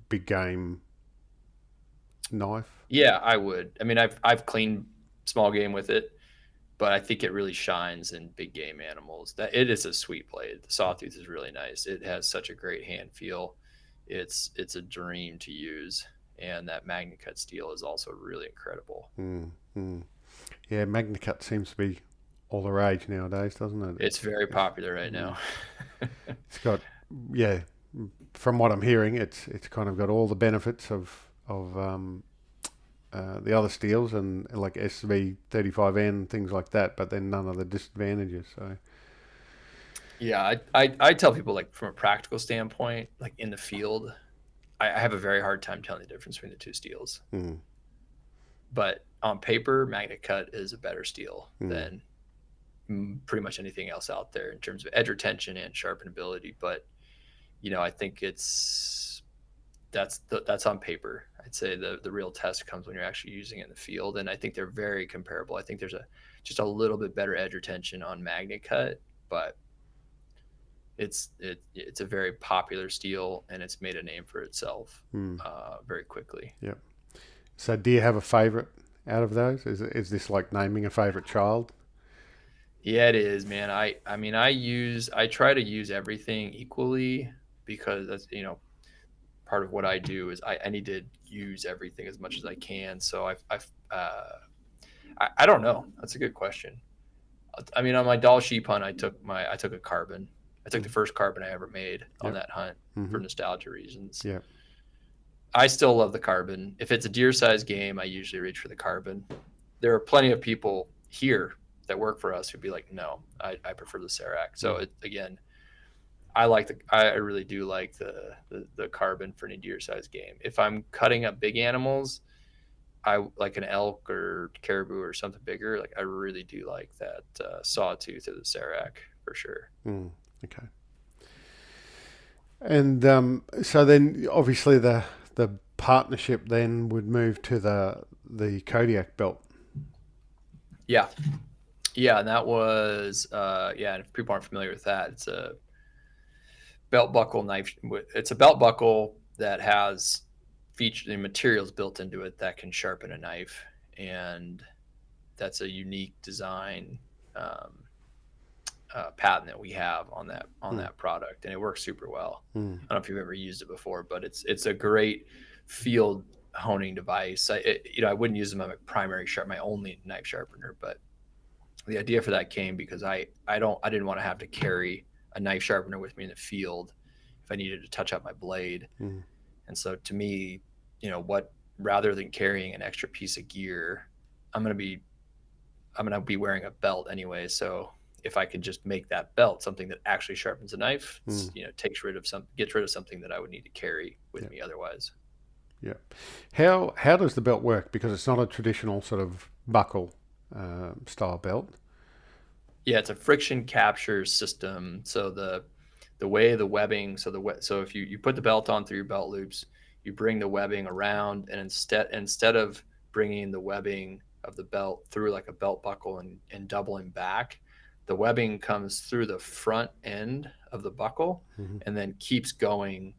big game knife? Yeah, I would. I mean, I've cleaned small game with it, but I think it really shines in big game animals. That it is a sweet blade. The sawtooth is really nice. It has such a great hand feel. It's a dream to use. and that MagnaCut steel is also really incredible. Yeah, MagnaCut seems to be all the rage nowadays, doesn't it? It's very popular right now. It's got, yeah, from what I'm hearing, it's kind of got all the benefits of the other steels and like SB35N, things like that, but then none of the disadvantages. So Yeah, I tell people, like, from a practical standpoint, like in the field, I have a very hard time telling the difference between the two steels. But on paper, MagnaCut is a better steel than pretty much anything else out there in terms of edge retention and sharpenability. But I think that's on paper. I'd say the real test comes when you're actually using it in the field, and I think they're very comparable. I think there's just a little bit better edge retention on MagnaCut, but it's a very popular steel, and it's made a name for itself very quickly. Yep. So do you have a favorite out of those? Is this like naming a favorite child? Yeah, it is, man. I mean, I try to use everything equally, because that's, part of what I do is I need to use everything as much as I can. So I don't know. That's a good question. I mean, on my Doll sheep hunt, I took a carbon. I took the first carbon I ever made on that hunt for nostalgia reasons. Yeah. I still love the carbon. If it's a deer size game, I usually reach for the carbon. There are plenty of people here that work for us who'd be like, no, I prefer the Serac. So again, I really do like the carbon for any deer size game. If I'm cutting up big animals, I like an elk or caribou or something bigger. Like, I really do like that sawtooth or the Serac for sure. Okay. And so then obviously the partnership then would move to the Kodiak belt. Yeah. Yeah, and that was and if people aren't familiar with that, it's a belt buckle knife. It's a belt buckle that has featured materials built into it that can sharpen a knife, and that's a unique design patent that we have on that product, and it works super well. I don't know if you've ever used it before, but it's a great field honing device. I wouldn't use them as my only knife sharpener, but the idea for that came because I didn't want to have to carry a knife sharpener with me in the field if I needed to touch up my blade. And so to me, rather than carrying an extra piece of gear, I'm going to be wearing a belt anyway. So if I could just make that belt something that actually sharpens a knife, gets rid of something that I would need to carry with me otherwise. Yeah. How does the belt work? Because it's not a traditional sort of buckle style belt. Yeah, it's a friction capture system. So the way the webbing, so if you put the belt on through your belt loops, you bring the webbing around, and instead of bringing the webbing of the belt through like a belt buckle and doubling back, the webbing comes through the front end of the buckle and then keeps going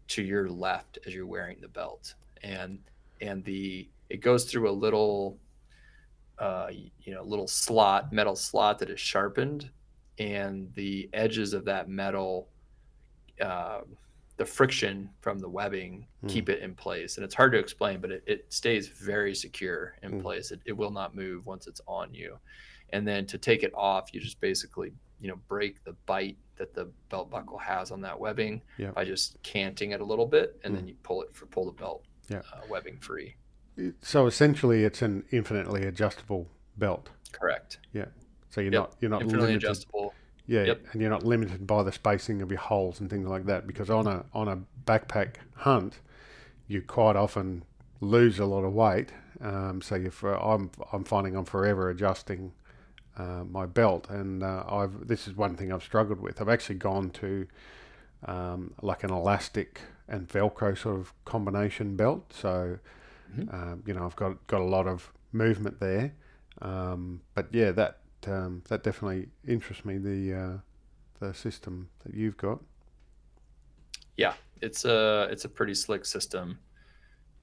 to your left as you're wearing the belt. And it goes through a little little metal slot that is sharpened, and the edges of that metal, the friction from the webbing keep it in place. And it's hard to explain, but it stays very secure in place. It will not move once it's on you. And then to take it off, you just basically break the bite that the belt buckle has on that webbing by just canting it a little bit, and then you pull the belt webbing free. So essentially, it's an infinitely adjustable belt. Correct. Yeah. So you're not infinitely limited. Adjustable. Yeah, and you're not limited by the spacing of your holes and things like that. Because on a backpack hunt, you quite often lose a lot of weight. So I'm finding I'm forever adjusting my belt, and this is one thing I've struggled with. I've actually gone to like an elastic and Velcro sort of combination belt. So I've got a lot of movement there. But yeah, that definitely interests me. The system that you've got. Yeah, it's a pretty slick system.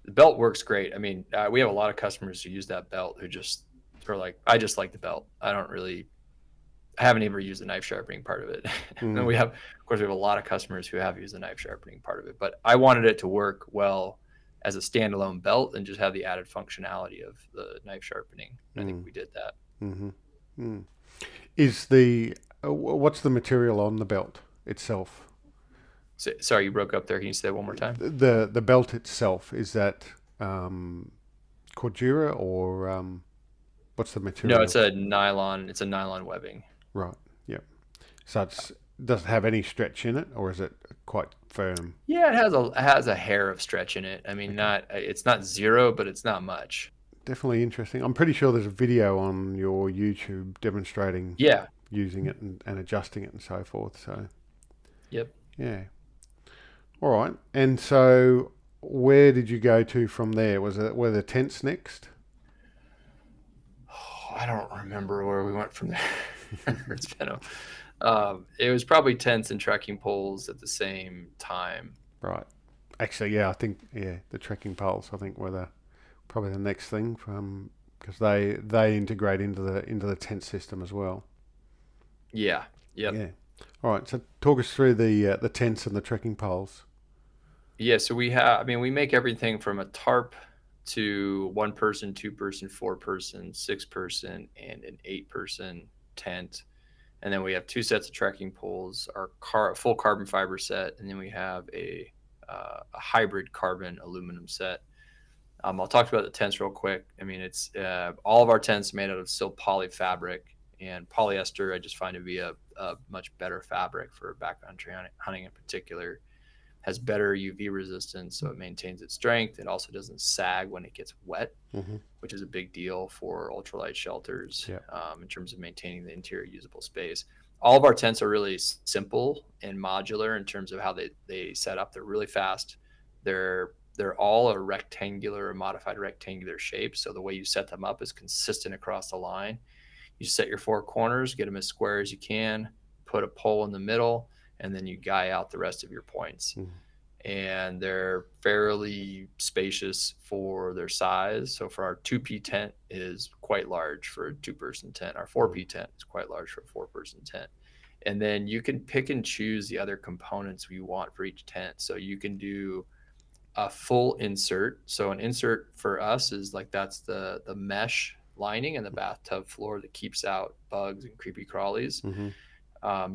The belt works great. I mean, we have a lot of customers who use that belt who just are like, I just like the belt. I haven't even used the knife sharpening part of it. And then we have a lot of customers who have used the knife sharpening part of it, but I wanted it to work well as a standalone belt and just have the added functionality of the knife sharpening. And I think we did that. Mm-hmm. Mm. Is the what's the material on the belt itself? So, sorry, you broke up there. Can you say that one more time? The belt itself, is that cordura or what's the material? No, it's a nylon. It's a nylon webbing. Right. Yep. So does it have any stretch in it, or is it quite firm? Yeah, it has a hair of stretch in it. I mean, it's not zero, but it's not much. Definitely interesting. I'm pretty sure there's a video on your YouTube demonstrating Yeah. using it and adjusting it and so forth. So Yep. yeah. All right. And so where did you go to from there? Were the tents next? Oh, I don't remember where we went from there. It's been it was probably tents and trekking poles at the same time. Right. Actually, yeah, I think the trekking poles I think were probably the next thing from because they integrate into the tent system as well. Yeah. Yep. Yeah. All right. So talk us through the tents and the trekking poles. Yeah. So we make everything from a tarp to 1 person, 2 person, 4 person, 6 person, and an 8 person tent. And then we have 2 sets of trekking poles, our full carbon fiber set, and then we have a hybrid carbon aluminum set. I'll talk about the tents real quick. I mean, it's all of our tents made out of silk poly fabric, and polyester I just find to be a much better fabric for backcountry hunting in particular. Has better UV resistance, so it maintains its strength. It also doesn't sag when it gets wet, Mm-hmm. which is a big deal for ultralight shelters Yeah. in terms of maintaining the interior usable space. All of our tents are really simple and modular in terms of how they set up. They're really fast. They're all a rectangular or modified rectangular shape. So the way you set them up is consistent across the line. You set your 4 corners, get them as square as you can, put a pole in the middle, and then you guy out the rest of your points. Mm. And they're fairly spacious for their size. So for our 2P tent is quite large for a 2 person tent. Our 4P tent is quite large for a 4 person tent. And then you can pick and choose the other components you want for each tent. So you can do a full insert. So an insert for us is like that's the mesh lining in the bathtub floor that keeps out bugs and creepy crawlies. Mm-hmm.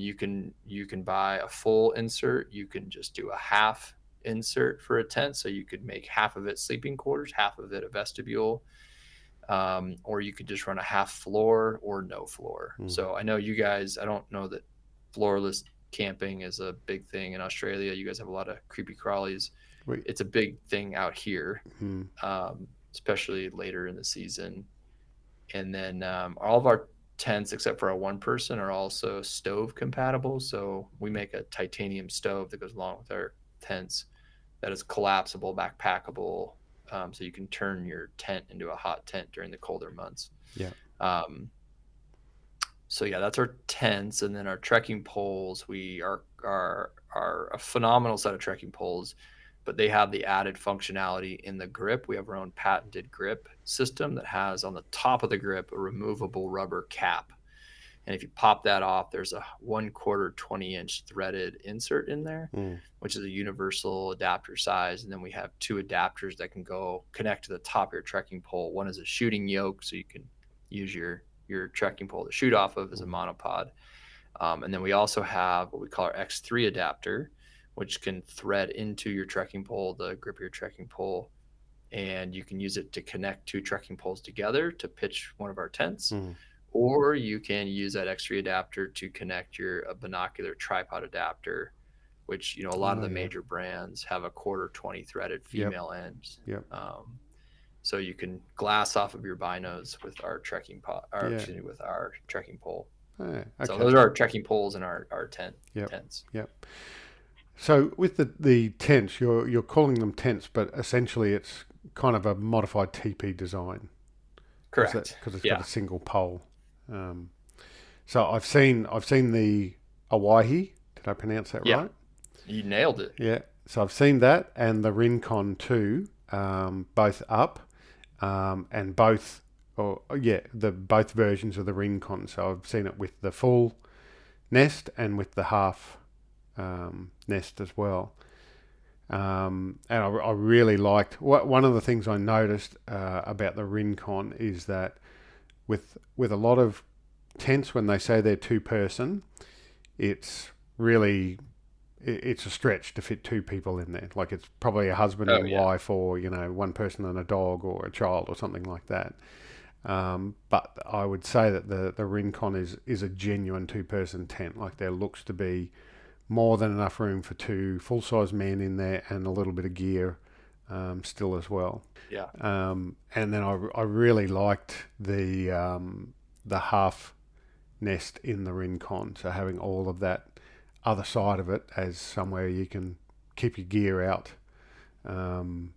You can buy a full insert. You can just do a half insert for a tent. So you could make half of it sleeping quarters, half of it a vestibule, or you could just run a half floor or no floor. Mm. So I know you guys, I don't know that floorless camping is a big thing in Australia. You guys have a lot of creepy crawlies. It's a big thing out here, especially later in the season. And then all of our tents, except for our 1 person, are also stove compatible. So we make a titanium stove that goes along with our tents that is collapsible, backpackable. So you can turn your tent into a hot tent during the colder months. Yeah. So yeah, that's our tents. And then our trekking poles, we are a phenomenal set of trekking poles, but they have the added functionality in the grip. We have our own patented grip system that has on the top of the grip a removable rubber cap. And if you pop that off, there's a 1/4 20-inch threaded insert in there, which is a universal adapter size. And then we have 2 adapters that can go connect to the top of your trekking pole. One is a shooting yoke, so you can use your trekking pole to shoot off of as a monopod. And then we also have what we call our X3 adapter, which can thread into your trekking pole, the grip of your trekking pole, and you can use it to connect 2 trekking poles together to pitch one of our tents. Or you can use that X3 adapter to connect a binocular tripod adapter, which, a lot of the major brands have a 1/4 20 threaded female ends. Yep. So you can glass off of your binos with our trekking with our trekking pole. Okay. So those are our trekking poles and our tents. Yep. So with the tents, you're calling them tents, but essentially it's kind of a modified TP design. Correct. Because it's got a single pole. So I've seen the Hawaii. Did I pronounce that right? You nailed it. Yeah. So I've seen that and the Rincon 2, both up, and both both versions of the Rincon. So I've seen it with the full nest and with the half nest as well. And I really liked one of the things I noticed about the Rincon is that with a lot of tents, when they say they're 2-person, it's really it's a stretch to fit 2 people in there. Like it's probably a husband Oh and yeah. wife, or 1 person and a dog, or a child, or something like that. But I would say that the Rincon is a genuine 2-person tent. Like there looks to be more than enough room for 2 full-size men in there, and a little bit of gear still as well. Yeah. And then I really liked the half nest in the Rincon. So having all of that other side of it as somewhere you can keep your gear um,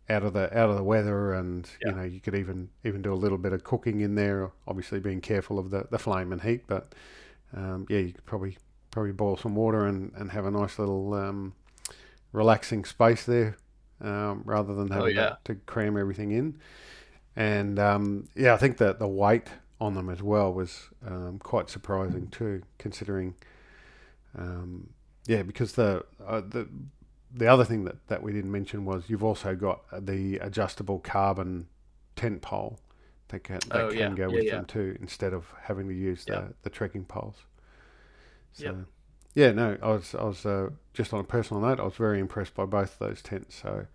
out of the weather, and Yeah. you could even do a little bit of cooking in there. Obviously, being careful of the flame and heat, but you could probably boil some water and have a nice little relaxing space there, rather than Oh having yeah. to cram everything in. And I think that the weight on them as well was quite surprising too, considering because the other thing that we didn't mention was you've also got the adjustable carbon tent pole that Oh can yeah. go Yeah. with Yeah. them too, instead of having to use Yeah. the trekking poles. Yep. So yeah, no, I was just on a personal note, I was very impressed by both those tents. So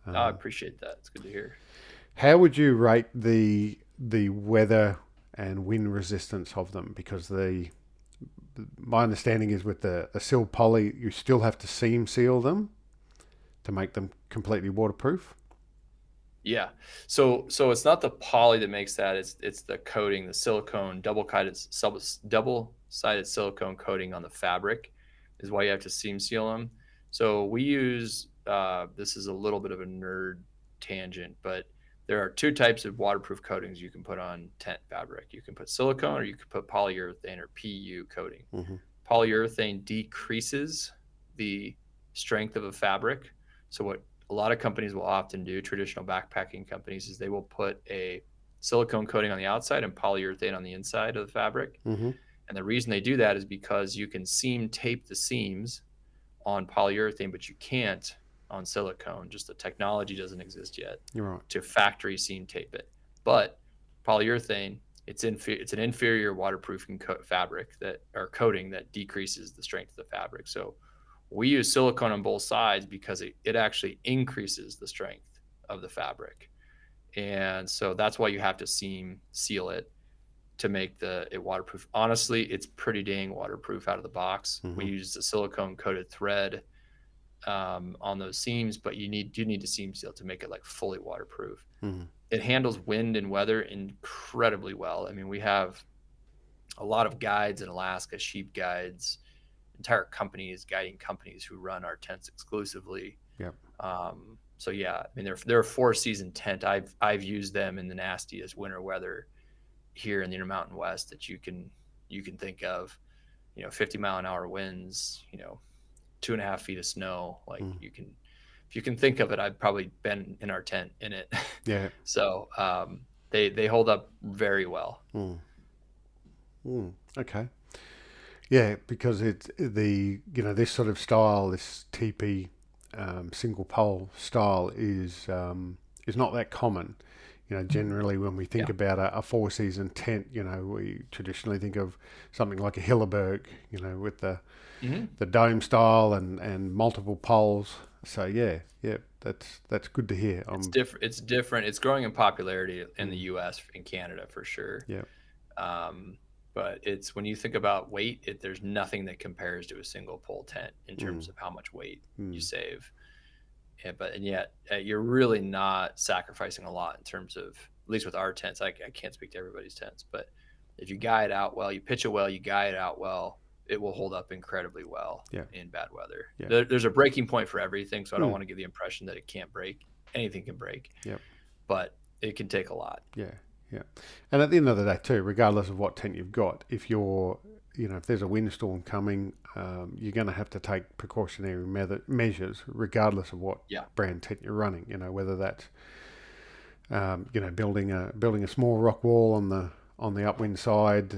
I um, appreciate that. It's good to hear. how would you rate the weather and wind resistance of them? Because my understanding is with the sill poly, you still have to seam seal them to make them completely waterproof. Yeah. So it's not the poly that makes that. It's the coating, the silicone, double-sided silicone coating on the fabric is why you have to seam seal them. So we use this is a little bit of a nerd tangent, but there are 2 types of waterproof coatings you can put on tent fabric. You can put silicone, or you can put polyurethane, or PU coating. Mm-hmm. Polyurethane decreases the strength of a fabric. So what a lot of companies will often do, traditional backpacking companies, is they will put a silicone coating on the outside and polyurethane on the inside of the fabric. Mm-hmm. And the reason they do that is because you can seam tape the seams on polyurethane, but you can't on silicone. Just the technology doesn't exist yet You're right. to factory seam tape it. But polyurethane, it's an inferior waterproofing fabric that, or coating, that decreases the strength of the fabric. So we use silicone on both sides because it actually increases the strength of the fabric. And so that's why you have to seam seal it to make it waterproof. Honestly, it's pretty dang waterproof out of the box. Mm-hmm. We use the silicone coated thread on those seams, but you need to seam seal to make it like fully waterproof. Mm-hmm. It handles wind and weather incredibly well. I mean, we have a lot of guides in Alaska, sheep guides, entire companies, guiding companies who run our tents exclusively. Yep. So yeah, I mean they're a 4-season tent. I've used them in the nastiest winter weather here in the Intermountain West that you can think of. 50-mile-an-hour winds. 2.5 feet of snow. Like if you can think of it, I've probably been in our tent in it. Yeah. So they hold up very well. Okay. Yeah, because it's this sort of style, this teepee single pole style is not that common. Generally when we think Yeah. about a 4-season tent, we traditionally think of something like a Hilleberg, with the dome style and multiple poles. So yeah, that's good to hear. It's different. It's growing in popularity in the U.S. and Canada for sure. Yeah. But it's when you think about weight, there's nothing that compares to a single pole tent in terms of how much weight you save. And yet you're really not sacrificing a lot in terms of, at least with our tents. I can't speak to everybody's tents, but if you guide out well, you pitch it well, you guide it out well, it will hold up incredibly well in bad weather. Yeah. There's a breaking point for everything, so I don't want to give the impression that it can't break. Anything can break. Yep. But it can take a lot. Yeah. Yeah. And at the end of the day too, regardless of what tent you've got, if if there's a windstorm coming, you're going to have to take precautionary measures regardless of what brand tent you're running. Whether that's building a small rock wall on the upwind side,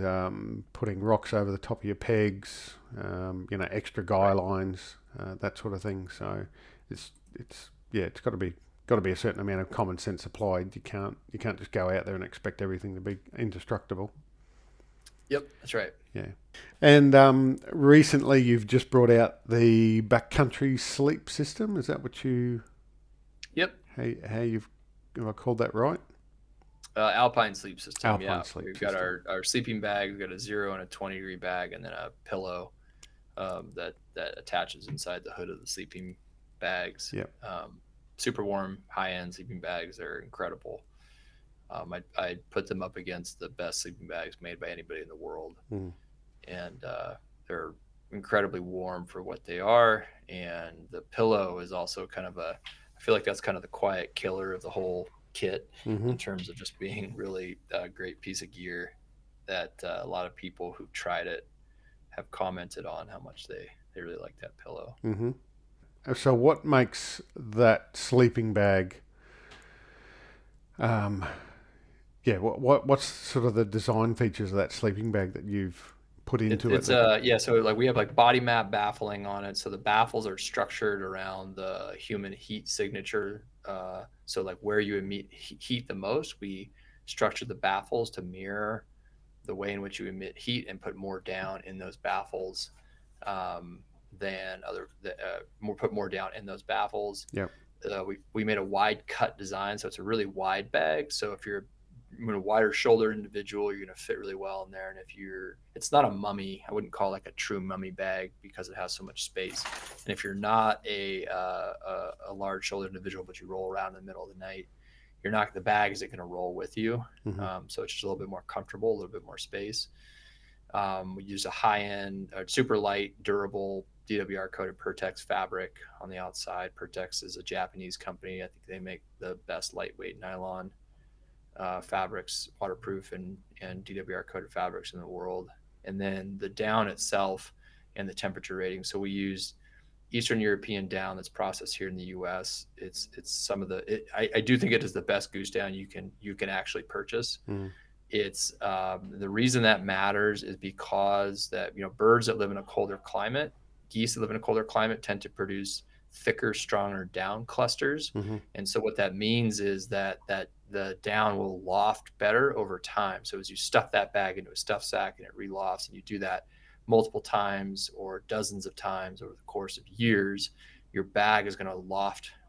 putting rocks over the top of your pegs, extra guy lines, that sort of thing. So It's got to be a certain amount of common sense applied. You can't just go out there and expect everything to be indestructible. Yep, that's right. Yeah. And recently you've just brought out the backcountry sleep system. Is that what you? Yep. How you've have I called that right? Alpine sleep system. Alpine Yeah, sleep we've got system. our sleeping bag. We've got a 0 and a 20-degree bag, and then a pillow that attaches inside the hood of the sleeping bags. Yep. Super warm, high end sleeping bags. They're incredible. I put them up against the best sleeping bags made by anybody in the world, Mm. and they're incredibly warm for what they are. And the pillow is also kind of I feel like that's kind of the quiet killer of the whole kit Mm-hmm. in terms of just being really a great piece of gear that a lot of people who've tried it have commented on how much they really like that pillow. Mm-hmm. So what makes that sleeping bag? Um, yeah. What's sort of the design features of that sleeping bag that you've put into it? It's That yeah, so like we have like body map baffling on it, so the baffles are structured around the human heat signature. So like where you emit heat the most, we structure the baffles to mirror the way in which you emit heat and put more down in those baffles than more put more down in those baffles. Yep. We made a wide cut design, so it's a really wide bag. So if you're a wider shoulder individual, you're going to fit really well in there. And if it's not a mummy, I wouldn't call it like a true mummy bag because it has so much space. And if you're not a large shoulder individual, but you roll around in the middle of the night, the bag isn't going to roll with you. Mm-hmm. So it's just a little bit more comfortable, a little bit more space. We use a high-end, super light, durable DWR coated Pertex fabric on the outside. Pertex is a Japanese company. I think they make the best lightweight nylon fabrics, waterproof and DWR coated fabrics in the world. And then the down itself and the temperature rating. So we use Eastern European down that's processed here in the U.S. It's some of I do think it is the best goose down you can actually purchase. Mm. It's the reason that matters is because that birds that live in a colder climate, geese that live in a colder climate tend to produce thicker, stronger down clusters. Mm-hmm. And so what that means is that the down will loft better over time. So as you stuff that bag into a stuff sack and it relofts, and you do that multiple times or dozens of times over the course of years, your bag is going to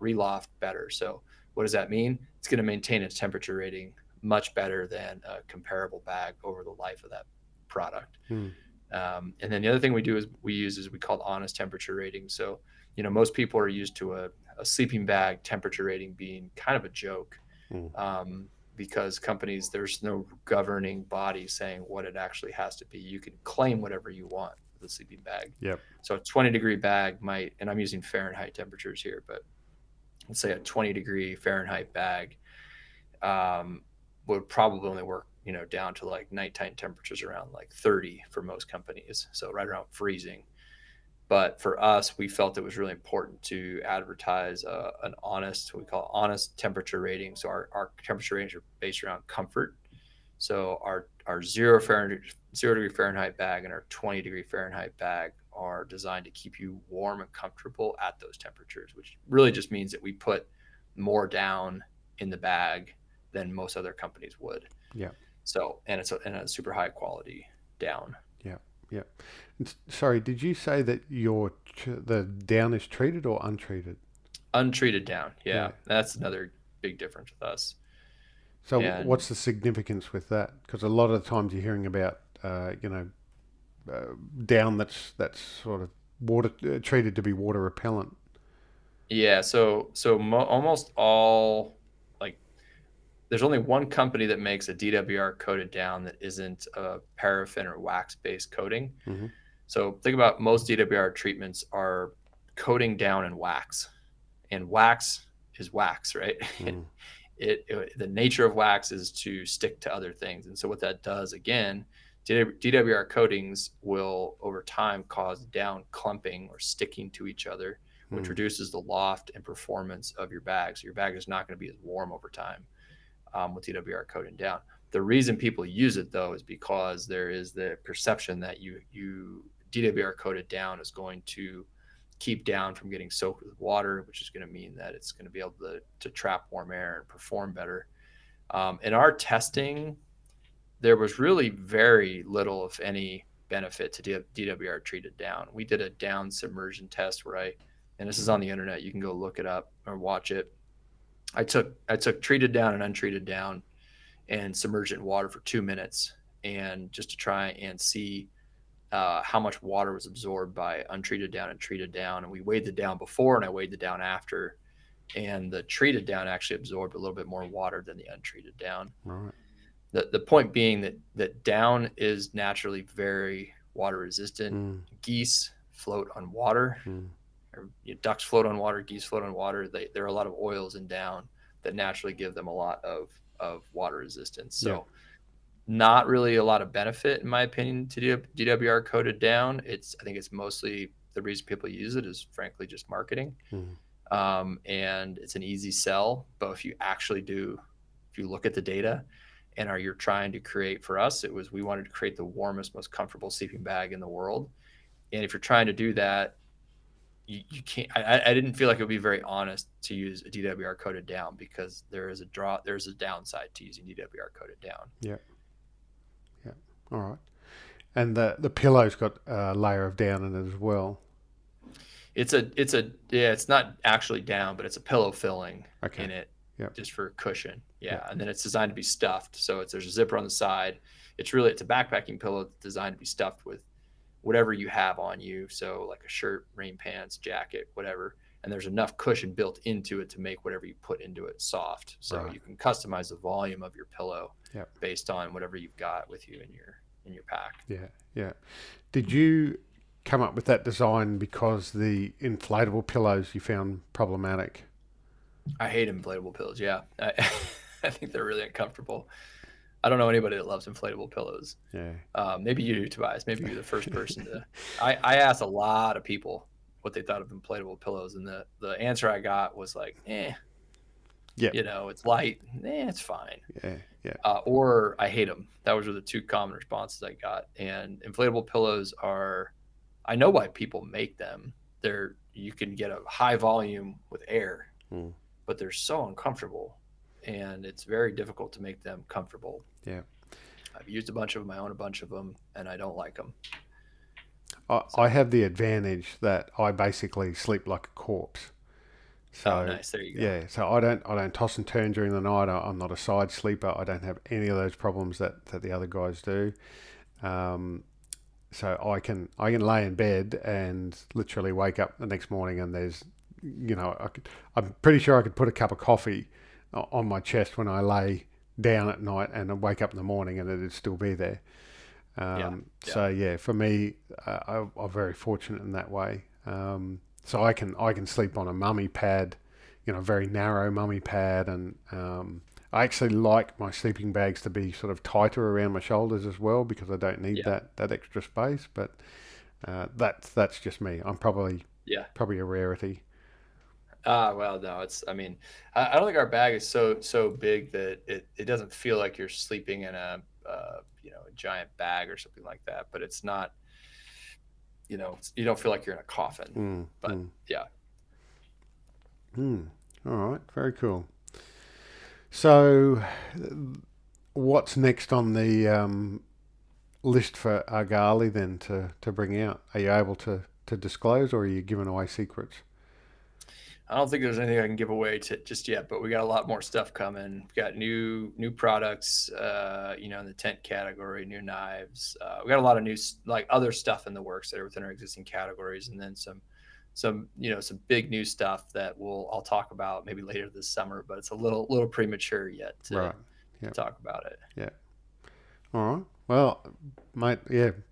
reloft better. So what does that mean? It's going to maintain its temperature rating much better than a comparable bag over the life of that product. Mm. And then the other thing we use is we call honest temperature rating. So, most people are used to a sleeping bag temperature rating being kind of a joke because companies, there's no governing body saying what it actually has to be. You can claim whatever you want with a sleeping bag. Yep. So a 20-degree bag might, and I'm using Fahrenheit temperatures here, but let's say a 20-degree Fahrenheit bag would probably only work, down to like nighttime temperatures around like 30 for most companies. So right around freezing. But for us, we felt it was really important to advertise an we call it honest temperature rating. So our temperature ratings are based around comfort. So our 0 degree Fahrenheit bag and our 20-degree Fahrenheit bag are designed to keep you warm and comfortable at those temperatures, which really just means that we put more down in the bag than most other companies would. Yeah. So, and it's a super high quality down. Yeah. Yeah. Sorry, did you say that the down is treated or untreated? Untreated down. Yeah. That's another big difference with us. So what's the significance with that? Because a lot of the times you're hearing about, down that's sort of water treated to be water repellent. Yeah. So almost all, like, there's only one company that makes a DWR coated down that isn't a paraffin or wax based coating. Mm-hmm. So think about most DWR treatments are coating down in wax, and wax is wax, right? Mm-hmm. The nature of wax is to stick to other things. And so what that does, again, DWR coatings will over time cause down clumping or sticking to each other, which reduces the loft and performance of your bag. So your bag is not going to be as warm over time with DWR coating down. The reason people use it, though, is because there is the perception that you DWR coated down is going to keep down from getting soaked with water, which is going to mean that it's going to be able to trap warm air and perform better. In our testing, there was really very little, if any, benefit to DWR treated down. We did a down submersion test where and this is on the internet, you can go look it up or watch it. I took treated down and untreated down and submerged it in water for 2 minutes, and just to try and see how much water was absorbed by untreated down and treated down. And we weighed the down before and I weighed the down after, and the treated down actually absorbed a little bit more water than the untreated down. Right. The point being that down is naturally very water resistant. Geese float on water, or ducks float on water, geese float on water. There are a lot of oils in down that naturally give them a lot of water resistance. So not really a lot of benefit, in my opinion, to DWR coated down. I think it's mostly the reason people use it is frankly just marketing. And it's an easy sell. But if you look at the data and you're trying to create, for us, we wanted to create the warmest, most comfortable sleeping bag in the world. And if you're trying to do that, you can't. I didn't feel like it would be very honest to use a DWR coated down, because there's a downside to using DWR coated down. Yeah. All right. And the pillow's got a layer of down in it as well. It's not actually down, but it's a pillow filling in it, just for cushion. And then it's designed to be stuffed. So there's a zipper on the side. It's a backpacking pillow designed to be stuffed with whatever you have on you. So like a shirt, rain pants, jacket, whatever. And there's enough cushion built into it to make whatever you put into it soft. So you can customize the volume of your pillow based on whatever you've got with you in your pack. Yeah. Did you come up with that design because the inflatable pillows you found problematic? I hate inflatable pillows. Yeah. I think they're really uncomfortable. I don't know anybody that loves inflatable pillows. Yeah. Maybe you do, Tobias. Maybe you're the first person to. I asked a lot of people what they thought of inflatable pillows, and the answer I got was like, it's light, it's fine. Or I hate them. Those were the two common responses I got. And inflatable pillows I know why people make them. You can get a high volume with air, but they're so uncomfortable, and it's very difficult to make them comfortable. Yeah. I've used a bunch of them. I own a bunch of them, and I don't like them. I have the advantage that I basically sleep like a corpse. So, nice. There you go. Yeah, so I don't toss and turn during the night. I'm not a side sleeper. I don't have any of those problems that the other guys do. So I can lay in bed and literally wake up the next morning, and there's, I'm pretty sure I could put a cup of coffee on my chest when I lay down at night, and I wake up in the morning and it'd still be there. So for me, I'm very fortunate in that way. So I can sleep on a mummy pad, very narrow mummy pad, and I actually like my sleeping bags to be sort of tighter around my shoulders as well, because I don't need that extra space. But that's just me. I'm probably a rarity. Well, no, I don't think our bag is so big that it doesn't feel like you're sleeping in a giant bag or something like that, but it's not, you don't feel like you're in a coffin, All right. Very cool. So what's next on the list for Argali then to bring out? Are you able to disclose, or are you giving away secrets? I don't think there's anything I can give away just yet, but we got a lot more stuff coming. We've got new products, in the tent category, new knives. We got a lot of new, like, other stuff in the works that are within our existing categories, and then some big new stuff that I'll talk about maybe later this summer, but it's a little premature yet to talk about it. Yeah. All right. Well, mate,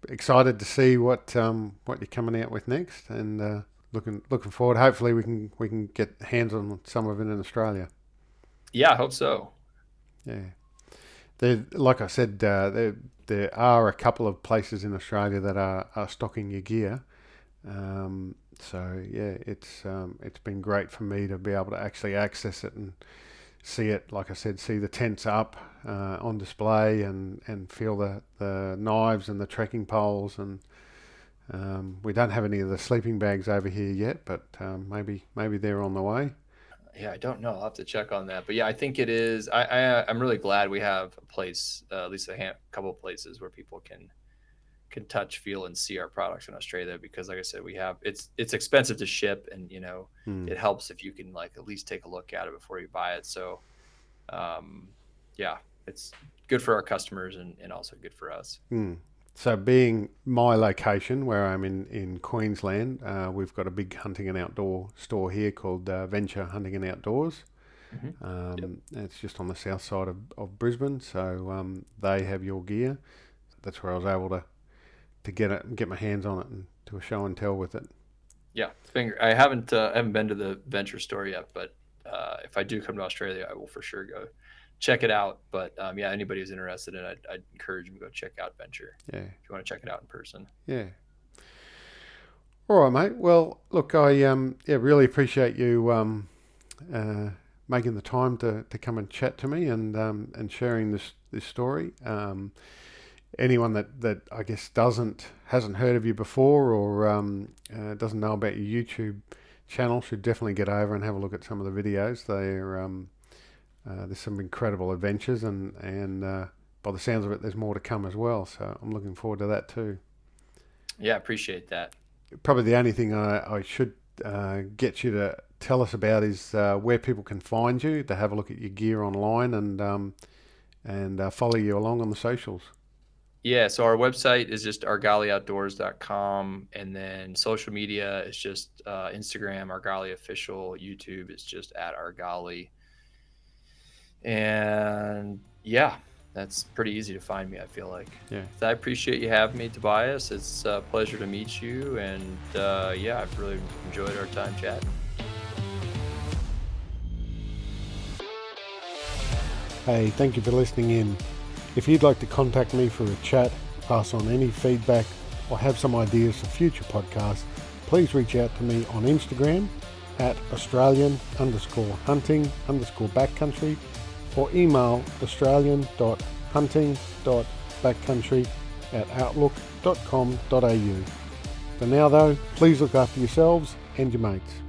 excited to see what you're coming out with next, and looking forward. Hopefully we can get hands on some of it in Australia. Yeah, I hope so. Yeah. Like I said, there are a couple of places in Australia that are stocking your gear. So it's been great for me to be able to actually access it and see it. Like I said, see the tents up on display, and feel the knives and the trekking poles, and We don't have any of the sleeping bags over here yet, but maybe they're on the way. Yeah, I don't know. I'll have to check on that. But yeah, I think it is. I'm really glad we have a place, at least a couple of places where people can touch, feel, and see our products in Australia. Because, like I said, we have it's expensive to ship, and it helps if you can like at least take a look at it before you buy it. So, yeah, it's good for our customers and also good for us. So being my location, where I'm in Queensland, we've got a big hunting and outdoor store here called Venture Hunting and Outdoors. It's just on the south side of Brisbane, so they have your gear. That's where I was able to get my hands on it and do a show and tell with it. Yeah, I haven't been to the Venture store yet, but if I do come to Australia, I will for sure go check it out. But yeah, anybody who's interested in it, I'd encourage them to go check out Venture. Yeah. If you want to check it out in person. Yeah. All right, mate. Well, look, I really appreciate you making the time to come and chat to me and sharing this story. Anyone that I guess hasn't heard of you before or doesn't know about your YouTube channel should definitely get over and have a look at some of the videos. There's some incredible adventures and by the sounds of it, there's more to come as well. So I'm looking forward to that too. Yeah, I appreciate that. Probably the only thing I should get you to tell us about is where people can find you to have a look at your gear online and follow you along on the socials. Yeah, so our website is just argalioutdoors.com, and then social media is just Instagram, Argali Official, YouTube is just @Argali. And yeah, that's pretty easy to find me, I feel like. Yeah. So I appreciate you having me, Tobias. It's a pleasure to meet you, and yeah, I've really enjoyed our time chatting. Hey, thank you for listening in. If you'd like to contact me for a chat, pass on any feedback, or have some ideas for future podcasts, please reach out to me on Instagram @australian_hunting_backcountry or email australian.hunting.backcountry@outlook.com.au. For now though, please look after yourselves and your mates.